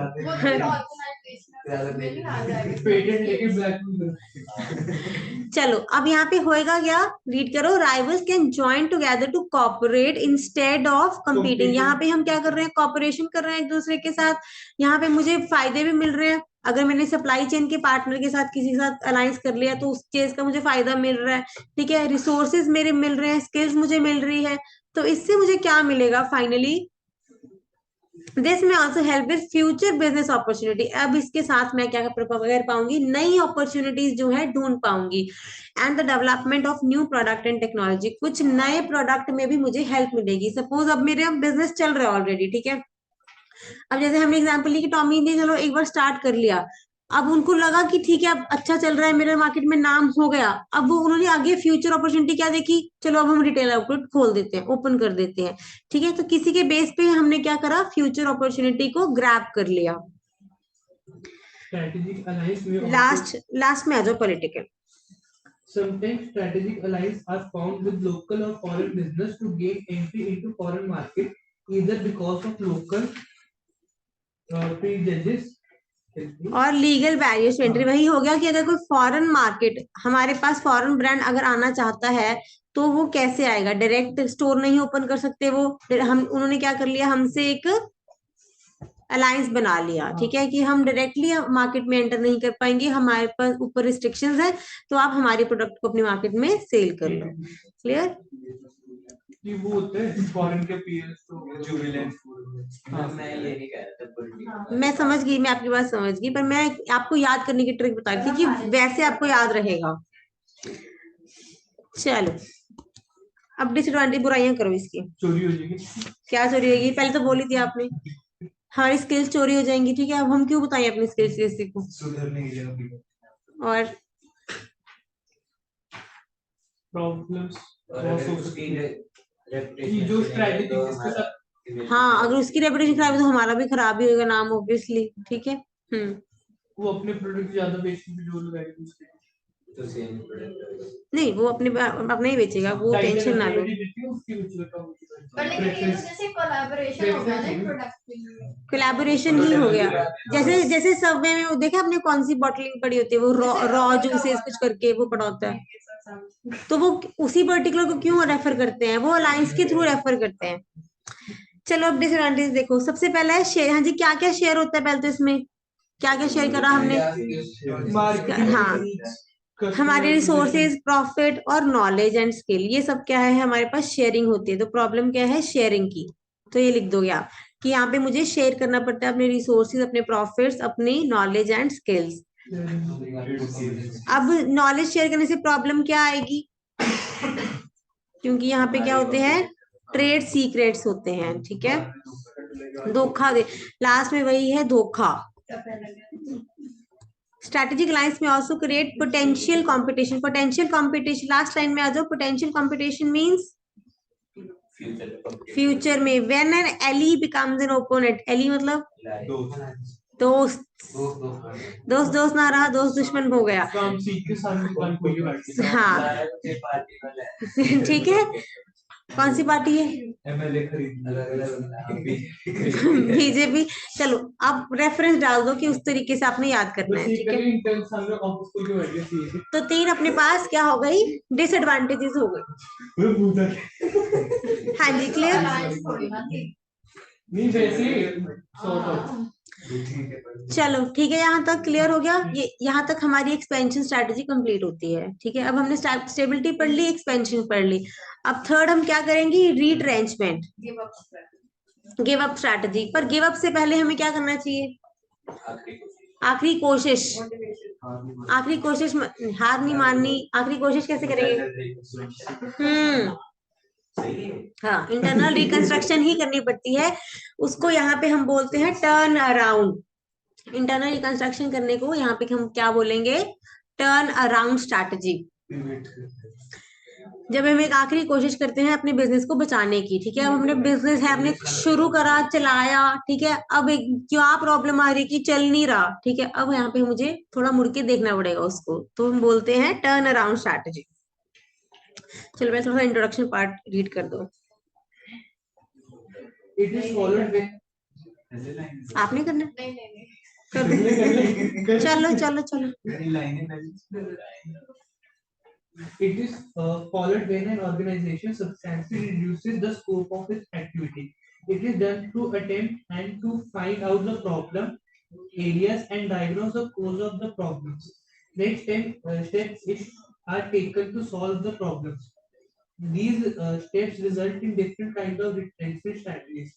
चलो अब यहाँ पे होएगा क्या, रीड करो। Rivals can join together to cooperate instead of competing. यहाँ पे हम क्या कर रहे हैं, कॉपरेशन कर रहे हैं एक दूसरे के साथ, यहाँ पे मुझे फायदे भी मिल रहे हैं। अगर मैंने सप्लाई चेन के पार्टनर के साथ किसी के साथ अलायंस कर लिया तो उस चीज का मुझे फायदा मिल रहा है, ठीक है, रिसोर्सेज मेरे मिल रहे हैं, स्किल्स मुझे मिल रही है, तो इससे मुझे क्या मिलेगा फाइनली, दिस में also help with future business opportunity. अब इसके साथ मैं क्या कर पाऊंगी, नई अपॉर्चुनिटीज जो है ढूंढ पाऊंगी, and the development of new product and technology, कुछ नए प्रोडक्ट में भी मुझे हेल्प मिलेगी। सपोज अब मेरे बिजनेस चल रहा है ऑलरेडी, ठीक है, अब जैसे हमने एग्जांपल ली कि टॉमी ने चलो एक बार स्टार्ट कर लिया, अब उनको लगा कि ठीक है अब अच्छा चल रहा है, मेरे मार्केट में नाम हो गया, अब वो उन्होंने आगे फ्यूचर अपॉर्चुनिटी क्या देखी, चलो अब हम रिटेल आउटलेट खोल देते हैं, ओपन कर देते हैं, ठीक है, तो किसी के बेस पे हमने क्या करा, फ्यूचर अपॉर्चुनिटी को ग्रैब कर लिया। लास्ट में आ जाओ political. Sometimes strategic alliances are formed with local or foreign business to gain entry into foreign market, either because of local prejudice और लीगल बैरियर्स टू एंट्री। वही हो गया कि अगर कोई फॉरेन मार्केट, हमारे पास फॉरेन ब्रांड अगर आना चाहता है तो वो कैसे आएगा, डायरेक्ट स्टोर नहीं ओपन कर सकते वो, हम उन्होंने क्या कर लिया, हमसे एक अलायंस बना लिया, ठीक है, कि हम डायरेक्टली मार्केट में एंटर नहीं कर पाएंगे, हमारे पास ऊपर रिस्ट्रिक्शंस है, तो आप हमारे प्रोडक्ट को अपनी मार्केट में सेल कर लो। क्लियर? कि वो होते हैं फॉरेन के पीएस तो जुबिलेंट। मैं ये नहीं कह रहा था, मैं समझ गई, मैं आपकी बात समझ गई, पर मैं आपको याद करने की ट्रिक बता रही थी कि वैसे आपको याद रहेगा। चलो अब डिसएडवांटेज, बुराइयां करो इसकी। चोरी हो जाएगी। क्या चोरी होगी, पहले तो बोली थी आपने, हमारी स्किल्स चोरी हो जाएंगी, ठीक है, अब हम क्यों बताएं अपनी स्किल्स किसी को। सुधरने की जगह और प्रॉब्लम्स ये जो स्ट्रेटजी जिसके साथ, हाँ, अगर उसकी रेपुटेशन खराब है तो हमारा भी खराब ही होगा नाम, ऑब्वियसली, ठीक है। वो अपने प्रोडक्ट ज्यादा बेचने पे जोर लगाएगी उसके। तो सेम प्रोडक्ट नहीं, वो अपने ही बेचेगा, वो टेंशन ना लो। पर लेकिन ये तो जैसे कोलैबोरेशन हो गया ना प्रोडक्ट में। कोलैबोरेशन ही हो गया। जैसे जैसे सबवे में वो देखा आपने कौन सी बॉटलिंग पड़ी होती है, वो रॉ जूसेस कुछ करके वो पड़ा होता है, तो वो उसी पर्टिकुलर को क्यों रेफर करते हैं, वो अलायंस के थ्रू रेफर करते हैं। चलो अब डिसएडवांटेज देखो। सबसे पहला है शेयर। हाँ जी, क्या क्या शेयर होता है पहले तो इसमें, क्या क्या शेयर करा हमने? हाँ, हमारे रिसोर्सेज, प्रॉफिट और नॉलेज एंड स्किल, ये सब क्या है हमारे पास शेयरिंग होती है। तो प्रॉब्लम क्या है शेयरिंग की, तो ये लिख दोगे आप कि यहाँ पे मुझे शेयर करना पड़ता है अपने रिसोर्सेज, अपने प्रॉफिट्स, अपनी नॉलेज एंड स्किल्स। अब नॉलेज शेयर करने से प्रॉब्लम क्या आएगी, क्योंकि यहाँ पे क्या होते हैं, ट्रेड सीक्रेट्स होते हैं, ठीक है। धोखा दे, लास्ट में वही है धोखा। स्ट्रेटेजिक अलायंस में also create potential competition. Potential competition last line में आ जाओ। पोटेंशियल कंपटीशन मींस फ्यूचर में when an ally becomes an opponent. Ally मतलब दोस्त, दोस्त दोस्त ना रहा, दोस्त दुश्मन हो गया। हाँ ठीक है, कौन सी पार्टी है? बीजेपी। चलो अब रेफरेंस डाल दो कि उस तरीके से आपने याद करना है, ठीक है। तो 3 अपने पास क्या हो गई, डिसएडवांटेजेस हो गई। हाँ जी, क्लियर। चलो ठीक है, यहाँ तक क्लियर हो गया। ये यहाँ तक हमारी एक्सपेंशन स्ट्रेटेजी कंप्लीट होती है, ठीक है। अब हमने स्टेबिलिटी पढ़ ली, एक्सपेंशन पढ़ ली। अब थर्ड हम क्या करेंगे, रीट्रेंचमेंट, गिव अप स्ट्रेटेजी। पर गिव अप से पहले हमें क्या करना चाहिए, आखिरी कोशिश। आखिरी कोशिश, हार नहीं माननी। आखिरी कोशिश कैसे करेंगे? हाँ, इंटरनल रिकंस्ट्रक्शन ही करनी पड़ती है उसको। यहाँ पे हम बोलते हैं टर्न अराउंड। इंटरनल रिकंस्ट्रक्शन करने को यहाँ पे हम क्या बोलेंगे, टर्न अराउंड स्ट्रैटेजी। जब हम एक आखिरी कोशिश करते हैं अपने बिजनेस को बचाने की, ठीक है। अब हमने बिजनेस है, हमने शुरू करा, चलाया, ठीक है। अब एक क्या प्रॉब्लम आ रही है कि चल नहीं रहा, ठीक है। अब यहाँ पे मुझे थोड़ा मुड़ के देखना पड़ेगा उसको, तो हम बोलते हैं टर्न अराउंड स्ट्रैटेजी। चलो मैं थोड़ा इंट्रोडक्शन पार्ट रीड कर दो। It is followed with आपने करना है? नहीं नहीं नहीं कर दो। चलो चलो चलो। It is followed when an organization substantially reduces the scope of its activity. It is done to attempt and to find out the problem areas and diagnose the cause of the problems. Next steps are taken to solve the problems. These steps result in different kinds of retrenchment strategies.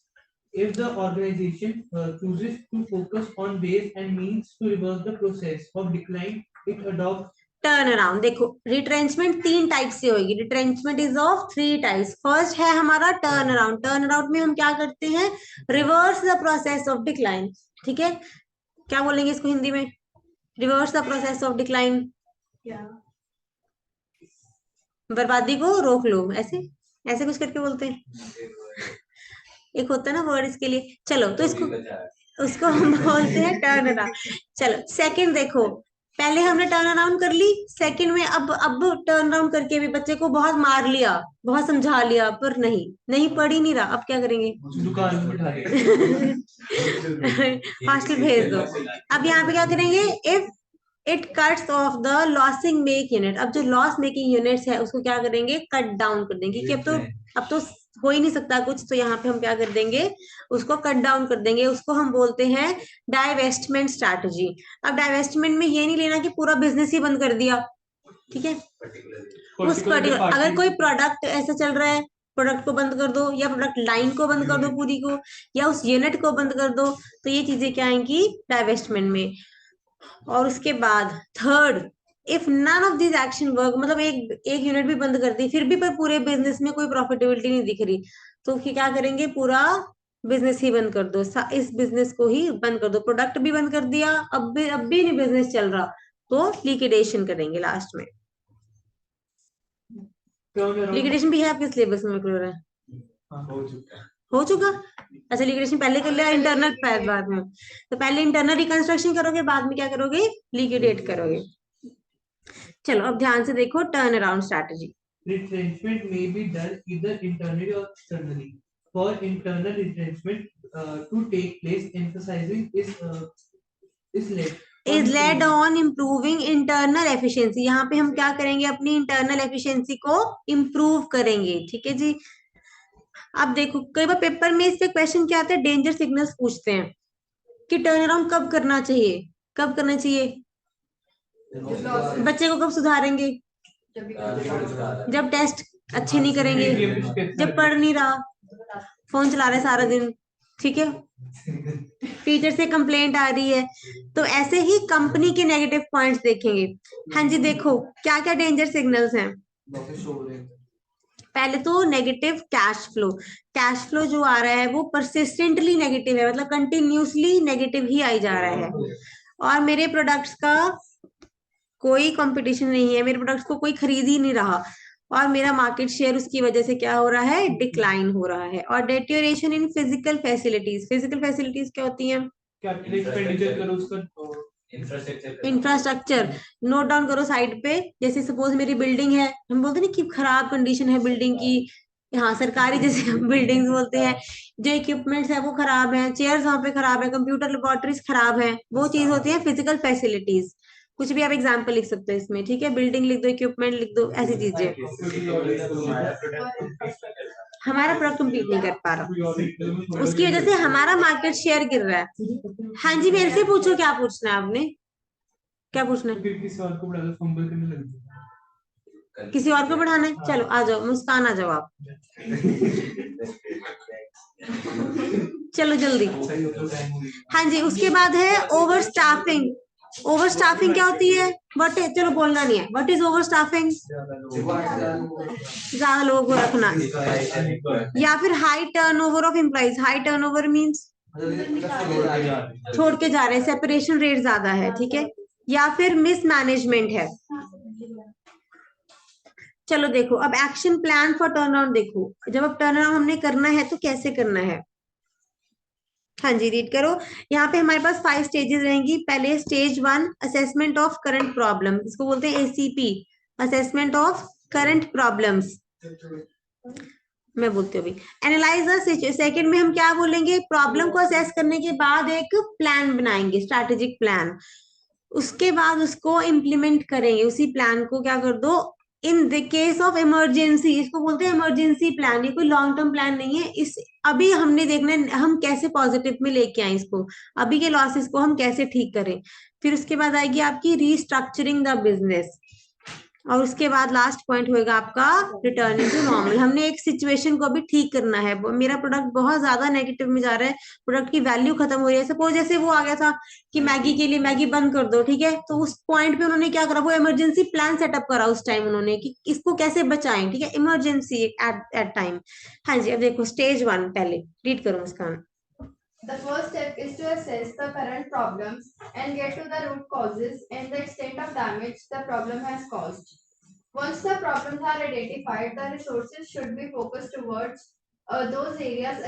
If the organization chooses to focus on ways and means to reverse the process of decline, it adopts turn around. देखो retrenchment 3 type से होगी। Retrenchment is of 3 types. First है हमारा turn around. Turn around में हम क्या करते हैं, reverse the process of decline, ठीक है। क्या बोलेंगे इसको हिंदी में, reverse the process of decline, बर्बादी को रोक लो, ऐसे ऐसे कुछ करके बोलते हैं। एक होता है ना वर्ड इसके लिए। चलो तो इसको, उसको हम बोलते हैं टर्न अराउंड। चलो सेकंड देखो, पहले हमने टर्न अराउंड कर ली, सेकंड में अब टर्न अराउंड करके भी बच्चे को बहुत मार लिया, बहुत समझा लिया, पर नहीं पढ़ ही नहीं रहा। अब क्या करेंगे, दुकान में बिठा देंगे, हॉस्टल भेज दो। अब यहाँ पे क्या करेंगे, if it cuts of the losing make unit. अब जो लॉस मेकिंग यूनिट्स है उसको क्या करेंगे, कट डाउन कर देंगे कि अब तो हो ही नहीं सकता कुछ, तो यहाँ पे हम क्या कर देंगे, उसको कट डाउन कर देंगे। उसको हम बोलते हैं डाइवेस्टमेंट स्ट्रैटेजी। अब डाइवेस्टमेंट में ये नहीं लेना कि पूरा बिजनेस ही बंद कर दिया, ठीक है। उस पर्टिकुलर अगर कोई प्रोडक्ट ऐसा चल रहा है, प्रोडक्ट को बंद कर दो, या प्रोडक्ट लाइन को बंद कर दो पूरी को, या उस यूनिट को बंद कर दो, तो ये चीजें क्या आएंगी डाइवेस्टमेंट में। और उसके बाद third, if none of this action work, मतलब एक यूनिट भी बंद कर दी फिर भी पर पूरे बिजनेस में कोई प्रॉफिटेबिलिटी नहीं दिख रही, तो फिर क्या करेंगे, पूरा बिजनेस ही बंद कर दो। इस बिजनेस को ही बंद कर दो। प्रोडक्ट भी बंद कर दिया, अब भी नहीं बिजनेस चल रहा, तो लिक्विडेशन करेंगे लास्ट में। लिक्विडेशन भी है आपके सिलेबस में, क्लियर है? हो चुका। अच्छा लिक्विडेशन पहले कर लिया, इंटरनल बाद में। तो पहले इंटरनल रिकंस्ट्रक्शन करोगे, बाद में क्या करोगे, लिक्विडेट करोगे। चलो अब ध्यान से देखो turn around strategy. Retrenchment may be done either internally or externally. For internal retrenchment to take place, emphasizing is led on improving internal efficiency। यहाँ पे हम क्या करेंगे, अपनी इंटरनल एफिशिएंसी को इम्प्रूव करेंगे। ठीक है जी। अब देखो कई बार पेपर में इससे क्वेश्चन क्या आता है, डेंजर सिग्नल्स पूछते हैं कि टर्न अराउंड कब करना चाहिए, कब करना चाहिए, बच्चे को कब सुधारेंगे, जब टेस्ट अच्छे नहीं करेंगे, जब पढ़ नहीं रहा, फोन चला रहे सारा दिन, ठीक है, टीचर से कंप्लेंट आ रही है, तो ऐसे ही कंपनी के नेगेटिव पॉइंट्स देखेंगे। हाँ जी, देखो क्या क्या डेंजर सिग्नल्स हैं। पहले तो negative cash flow. Cash flow जो आ रहा है वो परसिस्टेंटली नेगेटिव है, मतलब कंटिन्यूसली नेगेटिव ही आई जा रहा है, और मेरे प्रोडक्ट्स का कोई कंपटीशन नहीं है, मेरे प्रोडक्ट्स को कोई खरीद ही नहीं रहा, और मेरा मार्केट शेयर उसकी वजह से क्या हो रहा है, डिक्लाइन हो रहा है। और deterioration in physical facilities. Physical facilities क्या होती हैं, कैपिटल एक्सपेंडिचर करो उसका, इंफ्रास्ट्रक्चर। नोट डाउन करो साइड पे। जैसे सपोज मेरी बिल्डिंग है, हम बोलते हैं ना कि खराब कंडीशन है बिल्डिंग की, हाँ सरकारी जैसे बिल्डिंग्स बोलते हैं, जो इक्विपमेंट्स है वो खराब है, चेयर्स वहां पे खराब है, कंप्यूटर लेबोरेटरीज खराब है, वो चीज होती है फिजिकल फैसिलिटीज। कुछ भी आप एग्जांपल लिख सकते हो इसमें, ठीक है, बिल्डिंग लिख दो, इक्विपमेंट लिख दो, ऐसी चीजें। हमारा प्रोडक्ट कम्पीट नहीं कर पा रहा, उसकी वजह से हमारा मार्केट शेयर गिर रहा है। हाँ जी, मेरे से पूछो क्या पूछना है आपने, क्या पूछना है, किसी और को बढ़ा दो, फंबल करने लग जाए। किसी और को बढ़ाना है, चलो आ जाओ, मुस्कान आ जाओ आप, चलो जल्दी। हाँ जी, उसके बाद है ओवर स्टाफिंग। ओवर स्टाफिंग क्या होती है, व्हाट है, चलो बोलना नहीं है, व्हाट इज ओवर स्टाफिंग, ज्यादा लोगों को रखना, या फिर high turnover of employees. High turnover means छोड़ के जा रहे हैं, सेपरेशन रेट ज्यादा है, ठीक है, या फिर मिसमैनेजमेंट है। चलो देखो अब action plan for turn around देखो, जब अब टर्न अराउंड हमने करना है तो कैसे करना है। हाँ जी, रीड करो। यहाँ पे हमारे पास 5 स्टेजेस रहेंगी। पहले stage 1 assessment of current problem, इसको बोलते हैं ACP, assessment of current problems. मैं बोलती हूँ अभी एनालाइज द सिचुएशन। सेकंड में हम क्या बोलेंगे, प्रॉब्लम को असेस करने के बाद एक प्लान बनाएंगे, स्ट्रैटेजिक प्लान, उसके बाद उसको इम्प्लीमेंट करेंगे। उसी प्लान को क्या कर दो, in the case of emergency, इसको बोलते हैं इमरजेंसी प्लान, ये कोई लॉन्ग टर्म प्लान नहीं है। इस अभी हमने देखना है हम कैसे पॉजिटिव में लेके आए इसको, अभी के लॉसेस को हम कैसे ठीक करें। फिर उसके बाद आएगी आपकी रीस्ट्रक्चरिंग द बिजनेस, और उसके बाद लास्ट पॉइंट होएगा आपका रिटर्निंग टू नॉर्मल। हमने एक सिचुएशन को अभी ठीक करना है, मेरा प्रोडक्ट बहुत ज्यादा नेगेटिव में जा रहा है, प्रोडक्ट की वैल्यू खत्म हो रही है। सपोज जैसे वो आ गया था कि मैगी के लिए मैगी बंद कर दो, ठीक है, तो उस पॉइंट पे उन्होंने क्या करा, वो इमरजेंसी प्लान सेटअप करा उस टाइम उन्होंने कि इसको कैसे बचाएं, ठीक है, इमरजेंसी एट टाइम। हाँ जी, अब देखो स्टेज 1 पहले रीड करो मुस्कान। The first step is to assess the current problems and get to the root causes and the extent of damage the problem has caused. Once the problems are identified, the resources should be focused towards those areas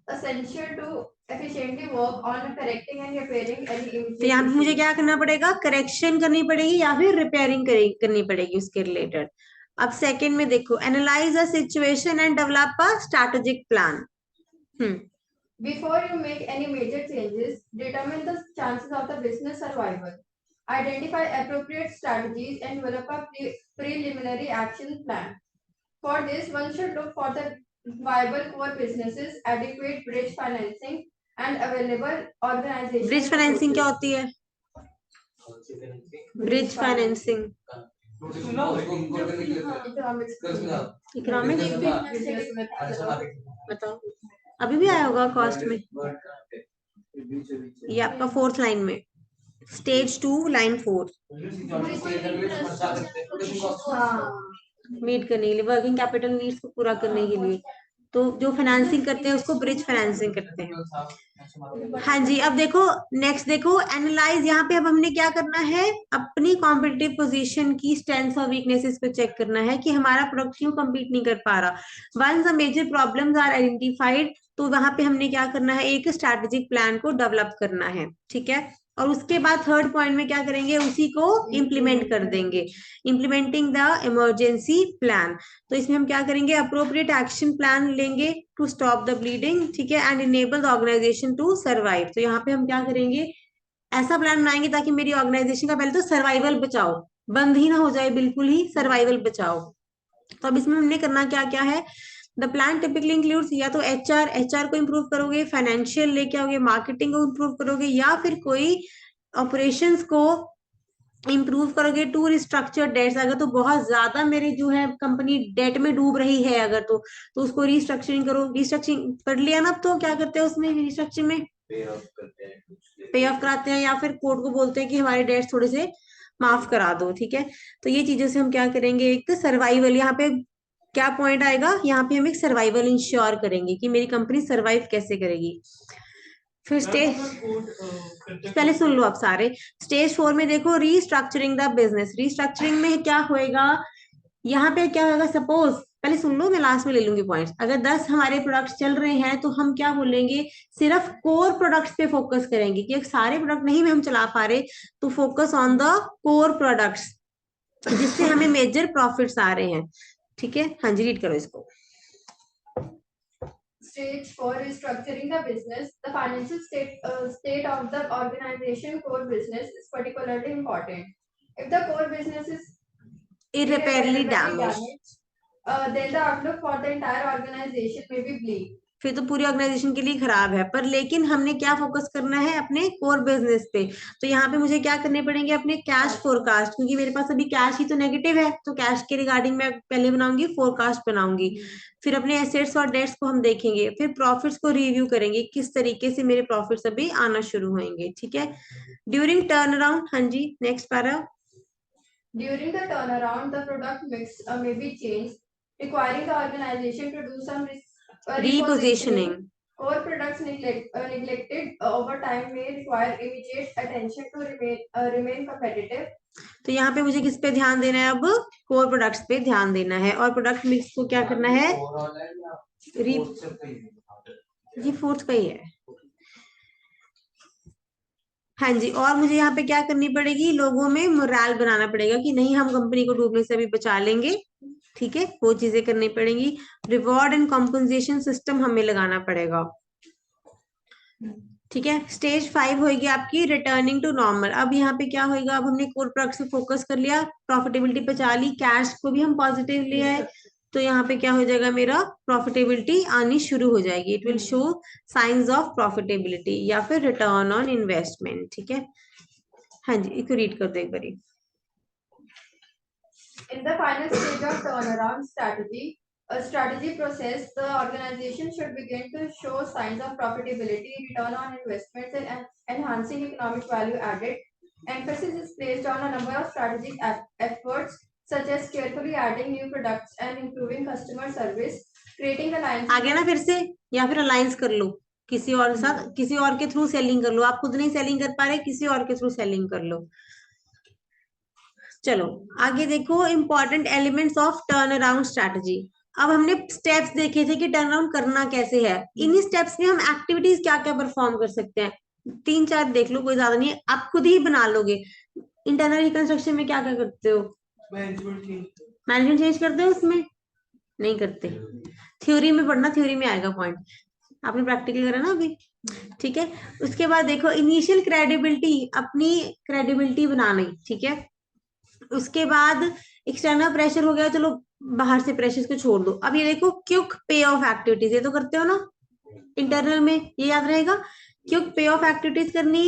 essential to efficiently work on correcting and repairing any issues. तो यहाँ पे मुझे क्या करना पड़ेगा, correction करनी पड़ेगी या फिर रिपेयरिंग करनी पड़ेगी उसके रिलेटेड। अब सेकंड में देखो analyse the situation and develop a strategic plan. Before you make any major changes, determine the chances of the business survival. Identify appropriate strategies and develop a preliminary action plan. For this, one should look for the viable core businesses, adequate bridge financing, and available organization. Bridge financing क्या होती है, bridge financing economics बताओ, अभी भी आया होगा cost में, ये आपका 4th लाइन में, स्टेज 2 लाइन 4, मीट करने के लिए, वर्किंग कैपिटल नीड्स को पूरा करने के लिए, तो जो फाइनेंसिंग करते हैं उसको ब्रिज फाइनेंसिंग करते हैं। हाँ जी, अब देखो नेक्स्ट देखो एनालाइज। यहाँ पे अब हमने क्या करना है, अपनी कॉम्पिटिटिव पोजीशन की स्ट्रेंथ्स और वीकनेसेस को चेक करना है कि हमारा प्रोडक्ट क्यों कम्पीट नहीं कर पा रहा। Once the major problems are identified, तो वहां पे हमने क्या करना है, एक स्ट्रैटेजिक प्लान को डेवलप करना है, ठीक है। और उसके बाद थर्ड पॉइंट में क्या करेंगे, उसी को इम्प्लीमेंट कर देंगे, इम्प्लीमेंटिंग द इमरजेंसी प्लान। तो इसमें हम क्या करेंगे, अप्रोप्रिएट एक्शन प्लान लेंगे टू स्टॉप द ब्लीडिंग, ठीक है, and enable the organisation to survive. तो यहाँ पे हम क्या करेंगे, ऐसा प्लान बनाएंगे ताकि मेरी ऑर्गेनाइजेशन का पहले तो सर्वाइवल बचाओ, बंद ही ना हो जाए, बिल्कुल ही सर्वाइवल बचाओ। तो अब इसमें हमने करना क्या क्या है, द प्लान टिपिकली इंक्लूड्स या तो एचआर को इम्प्रूव करोगे, फाइनेंशियल लेके आओगे, मार्केटिंग को इम्प्रूव करोगे, या फिर कोई ऑपरेशंस को इम्प्रूव करोगे, टू रिस्ट्रक्चर डेट्स, अगर तो बहुत ज्यादा मेरी जो है कंपनी डेट में डूब रही है अगर तो उसको रिस्ट्रक्चरिंग करो। रिस्ट्रक्चरिंग कर लिया ना, अब तो क्या करते हैं उसमें रिस्ट्रक्चरिंग में पे ऑफ करते हैं पे ऑफ कराते हैं, या फिर कोर्ट को बोलते हैं कि हमारे डेट्स थोड़े से माफ करा दो, ठीक है। तो ये चीजों से हम क्या करेंगे, एक सर्वाइवल, यहाँ पे क्या पॉइंट आएगा, यहाँ पे हम एक सर्वाइवल इंश्योर करेंगे कि मेरी कंपनी सर्वाइव कैसे करेगी। फिर स्टेज, पहले सुन लो आप सारे। स्टेज 4 में देखो, रीस्ट्रक्चरिंग द बिजनेस। रीस्ट्रक्चरिंग में क्या होएगा, यहाँ पे क्या होगा, सपोज, पहले सुन लो, मैं लास्ट में ले लूंगी पॉइंट्स। अगर 10 हमारे प्रोडक्ट्स चल रहे हैं तो हम क्या बोलेंगे, सिर्फ कोर प्रोडक्ट्स पे फोकस करेंगे कि सारे प्रोडक्ट नहीं में हम चला पा रहे, तो focus on the core products जिससे हमें मेजर प्रॉफिट्स आ रहे हैं, ठीक है। हाँ जी, रीड करो इसको। Stage 4 is structuring the business. The financial state of the organization core business is particularly important. If the core business is irreparably damaged, then the outlook for the entire organization may be bleak. फिर तो पूरी organisation के लिए खराब है। पर लेकिन हमने क्या फोकस करना है, अपने कोर बिजनेस पे। तो यहाँ पे मुझे क्या करने पड़ेंगे, अपने कैश फोरकास्ट, क्योंकि मेरे पास अभी कैश ही तो नेगेटिव है, तो कैश के रिगार्डिंग मैं पहले बनाऊंगी, फोरकास्ट बनाऊंगी। फिर अपने एसेट्स और डेट्स को हम देखेंगे, फिर प्रॉफिट्स को रिव्यू करेंगे, किस तरीके से मेरे प्रॉफिट्स अभी आना शुरू होंगे, ठीक है। ड्यूरिंग टर्न अराउंड, हाँ जी next para. During the turnaround, the product mix may be changed, requiring the organization to do some repositioning. Core products neglected over time may require immediate attention to remain competitive. तो यहाँ पे मुझे किस पे ध्यान देना है, अब कोर प्रोडक्ट्स पे ध्यान देना है, और प्रोडक्ट मिक्स को क्या करना है, जी फोर्थ का ही है। हाँ जी, और मुझे यहाँ पे क्या करनी पड़ेगी, लोगों में मोराल बनाना पड़ेगा कि नहीं, हम कंपनी को डूबने से अभी बचा लेंगे, ठीक है, वो चीजें करनी पड़ेंगी। रिवॉर्ड एंड कॉम्पनसेशन सिस्टम हमें लगाना पड़ेगा, ठीक है। स्टेज 5 होगी आपकी रिटर्निंग टू नॉर्मल। अब यहाँ पे क्या होगा, अब हमने कोर प्रोडक्ट पे फोकस कर लिया, प्रॉफिटेबिलिटी बचा ली, कैश को भी हम पॉजिटिव लिया है, तो यहाँ पे क्या हो जाएगा, मेरा प्रॉफिटेबिलिटी आनी शुरू हो जाएगी। It will show science of profitability या फिर रिटर्न ऑन इन्वेस्टमेंट, ठीक है। हाँ जी, इसको रीड कर दो एक बारी। In the final stage of turnaround strategy process, the organization should begin to show signs of profitability, return on investments, and enhancing economic value added. Emphasis is placed on a number of strategic efforts, such as carefully adding new products and improving customer service, creating alliances. आ गया ना फिर से, या फिर alliance कर लो किसी और के साथ, किसी और के थ्रू सेलिंग कर लो, आप खुद नहीं सेलिंग कर पा रहे, किसी और के थ्रू सेलिंग कर लो। चलो आगे देखो, important elements of turn around strategy. अब हमने स्टेप्स देखे थे कि टर्न अराउंड करना कैसे है, इन्हीं स्टेप्स में हम एक्टिविटीज क्या क्या परफॉर्म कर सकते हैं, 3-4 देख लो, कोई ज्यादा नहीं है, आप खुद ही बना लोगे। इंटरनल रिकंस्ट्रक्शन में क्या क्या करते हो, मैनेजमेंट चेंज करते हो, उसमें नहीं करते, थ्योरी में पढ़ना, थ्योरी में आएगा पॉइंट, आपने प्रैक्टिकल करा ना अभी, ठीक है। उसके बाद देखो इनिशियल क्रेडिबिलिटी, अपनी क्रेडिबिलिटी बनानी, ठीक है। उसके बाद एक्सटर्नल प्रेशर हो गया, चलो बाहर से प्रेशर को छोड़ दो। अब ये देखो क्विक पे ऑफ एक्टिविटीज, ये तो करते हो ना इंटरनल में, ये याद रहेगा, क्विक पे ऑफ एक्टिविटीज करनी।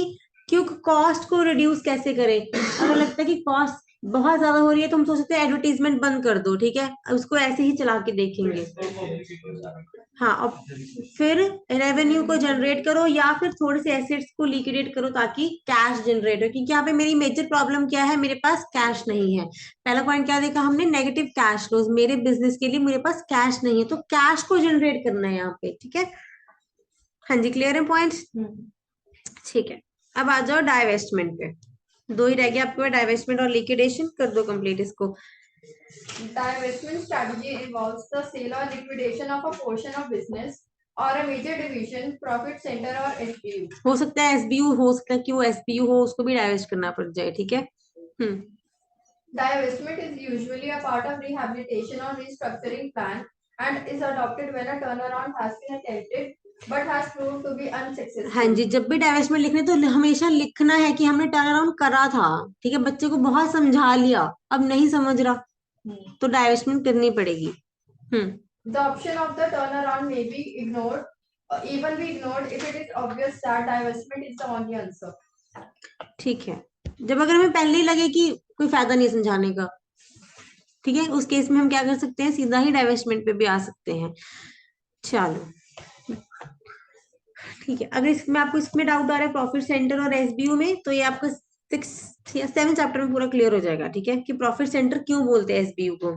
क्विक कॉस्ट को रिड्यूस कैसे करें, अगर लगता है कि कॉस्ट बहुत ज्यादा हो रही है तो हम सोच सकते हैं एडवर्टीजमेंट बंद कर दो, ठीक है, उसको ऐसे ही चला के देखेंगे। हाँ, और फिर रेवेन्यू को जनरेट करो, या फिर थोड़े से एसेट्स को लिक्विडेट करो ताकि कैश जनरेट हो, क्योंकि यहाँ पे मेरी मेजर प्रॉब्लम क्या है, मेरे पास कैश नहीं है। पहला पॉइंट क्या देखा हमने, नेगेटिव कैश फ्लोज, मेरे बिजनेस के लिए मेरे पास कैश नहीं है, तो कैश को जनरेट करना है यहाँ पे, ठीक है। हाँ जी, क्लियर है पॉइंट्स, ठीक है। अब आ जाओ डाइवेस्टमेंट पे, 2 ही रह गया आपके पास, डाइवेस्टमेंट और लिक्विडेशन, कर दो कंप्लीट इसको। Divestment strategy involves the sale or liquidation of a portion of business or a major division, profit center or SBU. हो सकता है SBU, हो सकता है कि वो SBU हो, उसको भी डाइवेस्ट करना पड़ जाए, ठीक है। Divestment is usually a part of rehabilitation or restructuring plan and is adopted when a turnaround has been attempted but has proved to be unsuccessful. हाँ जी, जब भी डाइवेस्टमेंट लिखने तो हमेशा लिखना है कि हमने टर्न अराउंड करा था, ठीक है। बच्चे को बहुत समझा लिया, अब नहीं समझ रहा तो डाइवेस्टमेंट करनी पड़ेगी। The option of the turnaround may be ignored, even be ignored if it is obvious that divestment is the only answer. ठीक है, जब अगर हमें पहले ही लगे कि कोई फायदा नहीं समझाने का, ठीक है, उस केस में हम क्या कर सकते हैं, सीधा ही डाइवेस्टमेंट पे भी आ सकते हैं। चलो ठीक है, अगर इसमें आपको इसमें डाउट आ रहा है प्रॉफिट सेंटर और एसबीयू में, तो ये आपको 6 या 7 चैप्टर में पूरा क्लियर हो जाएगा, ठीक है, कि प्रॉफिट सेंटर क्यों बोलते हैं एसबीयू को।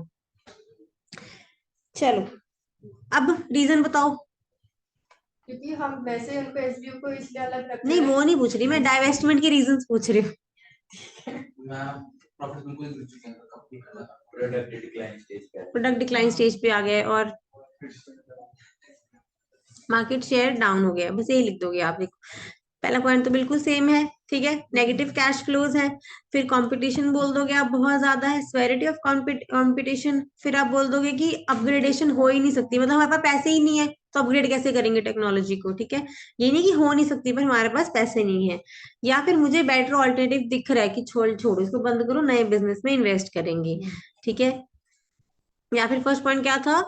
चलो अब रीजन बताओ। क्योंकि हम वैसे उनको एसबीयू को इसलिए अलग रखते नहीं, हैं। वो नहीं पूछ रही मैं, डाइवेस्टमेंट के रीजंस पूछ रही हूँ। प्रोडक्ट डिक्लाइन स्टेज पे आ गए और मार्केट शेयर डाउन हो गया, बस यही लिख दोगे आप। देखो पहला पॉइंट तो बिल्कुल सेम है, ठीक है, नेगेटिव कैश फ्लोज है। फिर कंपटीशन बोल दोगे आप बहुत ज्यादा है, सेवेरिटी ऑफ कंपटीशन। फिर आप बोल दोगे कि अपग्रेडेशन हो ही नहीं सकती, मतलब हमारे पास पैसे ही नहीं है तो अपग्रेड कैसे करेंगे टेक्नोलॉजी को, ठीक है। ये नहीं कि हो नहीं सकती पर हमारे पास पैसे नहीं है। या फिर मुझे बेटर ऑल्टरनेटिव दिख रहा है कि छोड़ो इसको, बंद करो, नए बिजनेस में इन्वेस्ट करेंगे, ठीक है। या फिर फर्स्ट पॉइंट क्या था,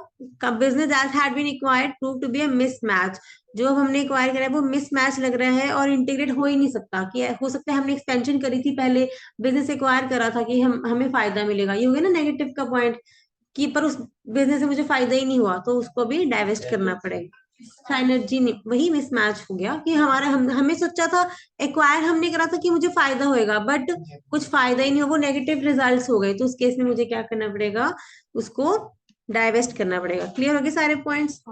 business as had been acquired prove to be a mismatch. जो अब हमने एक्वायर करा है वो मिसमैच लग रहा है और इंटीग्रेट हो ही नहीं सकता। कि हो सकता है हमने एक्सपेंशन करी थी पहले, बिजनेस एक्वायर करा था कि हमें फायदा मिलेगा, ये हो गया ना नेगेटिव का पॉइंट, कि पर उस बिजनेस से मुझे फायदा ही नहीं हुआ तो उसको भी डाइवेस्ट करना पड़ेगा। साइनर्जी नहीं, वही मिसमैच हो गया कि हमें सोचा था एक्वायर हमने करा था कि मुझे फायदा होएगा, बट कुछ फायदा ही नहीं हो, वो नेगेटिव रिजल्ट्स हो गए, तो उस केस में मुझे क्या करना पड़ेगा, उसको डाइवेस्ट करना पड़ेगा। क्लियर हो गए सारे पॉइंट्स।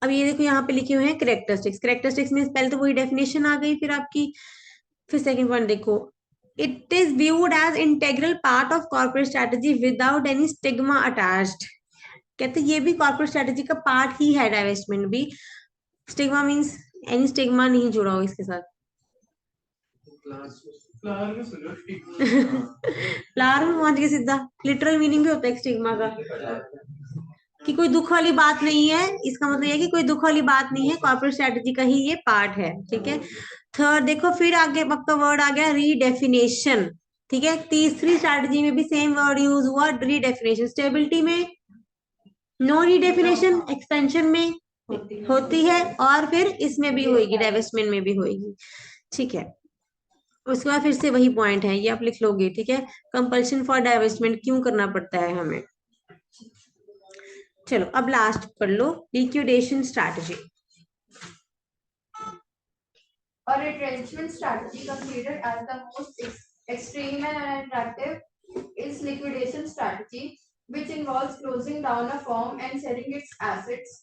अब ये देखो यहाँ पे लिखे हुए हैं कैरेक्टरिस्टिक्स। कैरेक्टरिस्टिक्स में पहले तो वही डेफिनेशन आ गई फिर आपकी। फिर सेकंड पॉइंट देखो, it is viewed as integral part of corporate strategy without any stigma attached. कहते ये भी कॉर्पोरेट स्ट्रेटेजी का पार्ट ही है, डाइवेस्टमेंट भी। स्टिग्मा मींस एनी स्टिग्मा नहीं जुड़ा हो इसके साथ। फ्लावर में पहुंच गए सीधा, लिटरल मीनिंग भी होता है स्टिग्मा का, कि कोई दुख वाली बात नहीं है। इसका मतलब यह कि कोई दुख वाली बात नहीं है, कॉर्पोरेट स्ट्रेटेजी का ही ये पार्ट है, ठीक है। थर्ड देखो, फिर आगे आपका वर्ड आ गया रीडेफिनेशन, ठीक है। तीसरी स्ट्रेटेजी में भी सेम वर्ड यूज हुआ, रीडेफिनेशन। स्टेबिलिटी में नो रीडेफिनेशन, एक्सपेंशन में होती है, और फिर इसमें भी होगी, डाइवेस्टमेंट में भी होगी, ठीक है। उसके बाद फिर से वही पॉइंट है, ये आप लिख लोगे, ठीक है। कंपल्शन फॉर डाइवेस्टमेंट क्यों करना पड़ता है हमें। चलो अब लास्ट पढ़ लो, liquidation strategy. A retrenchment strategy considered as the most extreme and unattractive is liquidation strategy, which involves closing down a firm and selling its assets.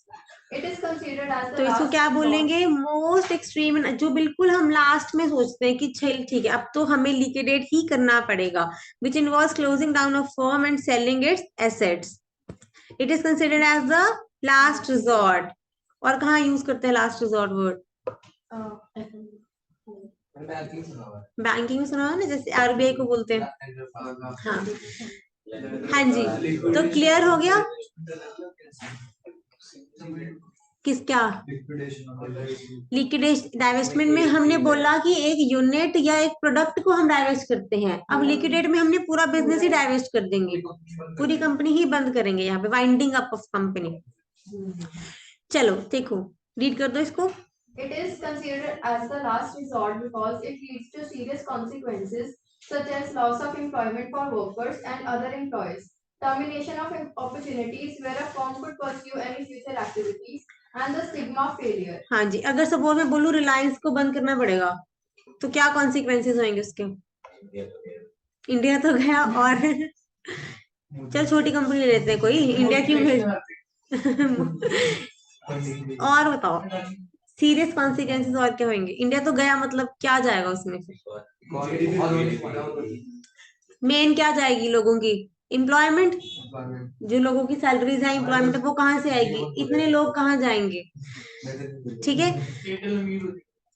It is considered as the तो इसको क्या बोलेंगे, most extreme, जो बिल्कुल हम last में सोचते हैं कि चल ठीक है अब तो हमें लिक्विडेट ही करना पड़ेगा, which involves closing down a firm and selling its assets. It is considered as the last resort. और कहाँ यूज करते हैं लास्ट रिजॉर्ट वर्ड, बैंकिंग में सुना है ना, जैसे आरबीआई को बोलते हैं। हाँ हाँ जी, तो क्लियर हो गया किस क्या लिक्विडेशन। डाइवेस्टमेंट में हमने बोला कि एक यूनिट या एक प्रोडक्ट को हम डाइवेस्ट करते हैं, अब लिक्विडेट में हमने पूरा बिजनेस ही डाइवेस्ट कर देंगे, पूरी कंपनी ही बंद करेंगे, यहाँ पे वाइंडिंग अप ऑफ कंपनी। चलो देखो रीड कर दो इसको। It is considered as the last resort because it leads to serious consequences such as loss of employment for workers and other employees, termination of opportunities where a firm could pursue any future activities, and the stigma of failure. हाँ जी, अगर suppose मैं बोलूं रिलायंस को बंद करना पड़ेगा तो क्या कॉन्सिक्वेंसेस होंगे उसके। इंडिया तो गया, और चल छोटी कंपनी ले लेते हैं कोई, इंडिया क्यों भेज। और बताओ सीरियस कॉन्सिक्वेंसेस और क्या होंगे। इंडिया तो गया मतलब क्या जाएगा उसमें, मेन क्या जाएगी लोगों की, एम्प्लॉयमेंट, जो लोगों की सैलरीज है, एम्प्लॉयमेंट वो कहाँ से आएगी, इतने लोग कहाँ जाएंगे, ठीक है।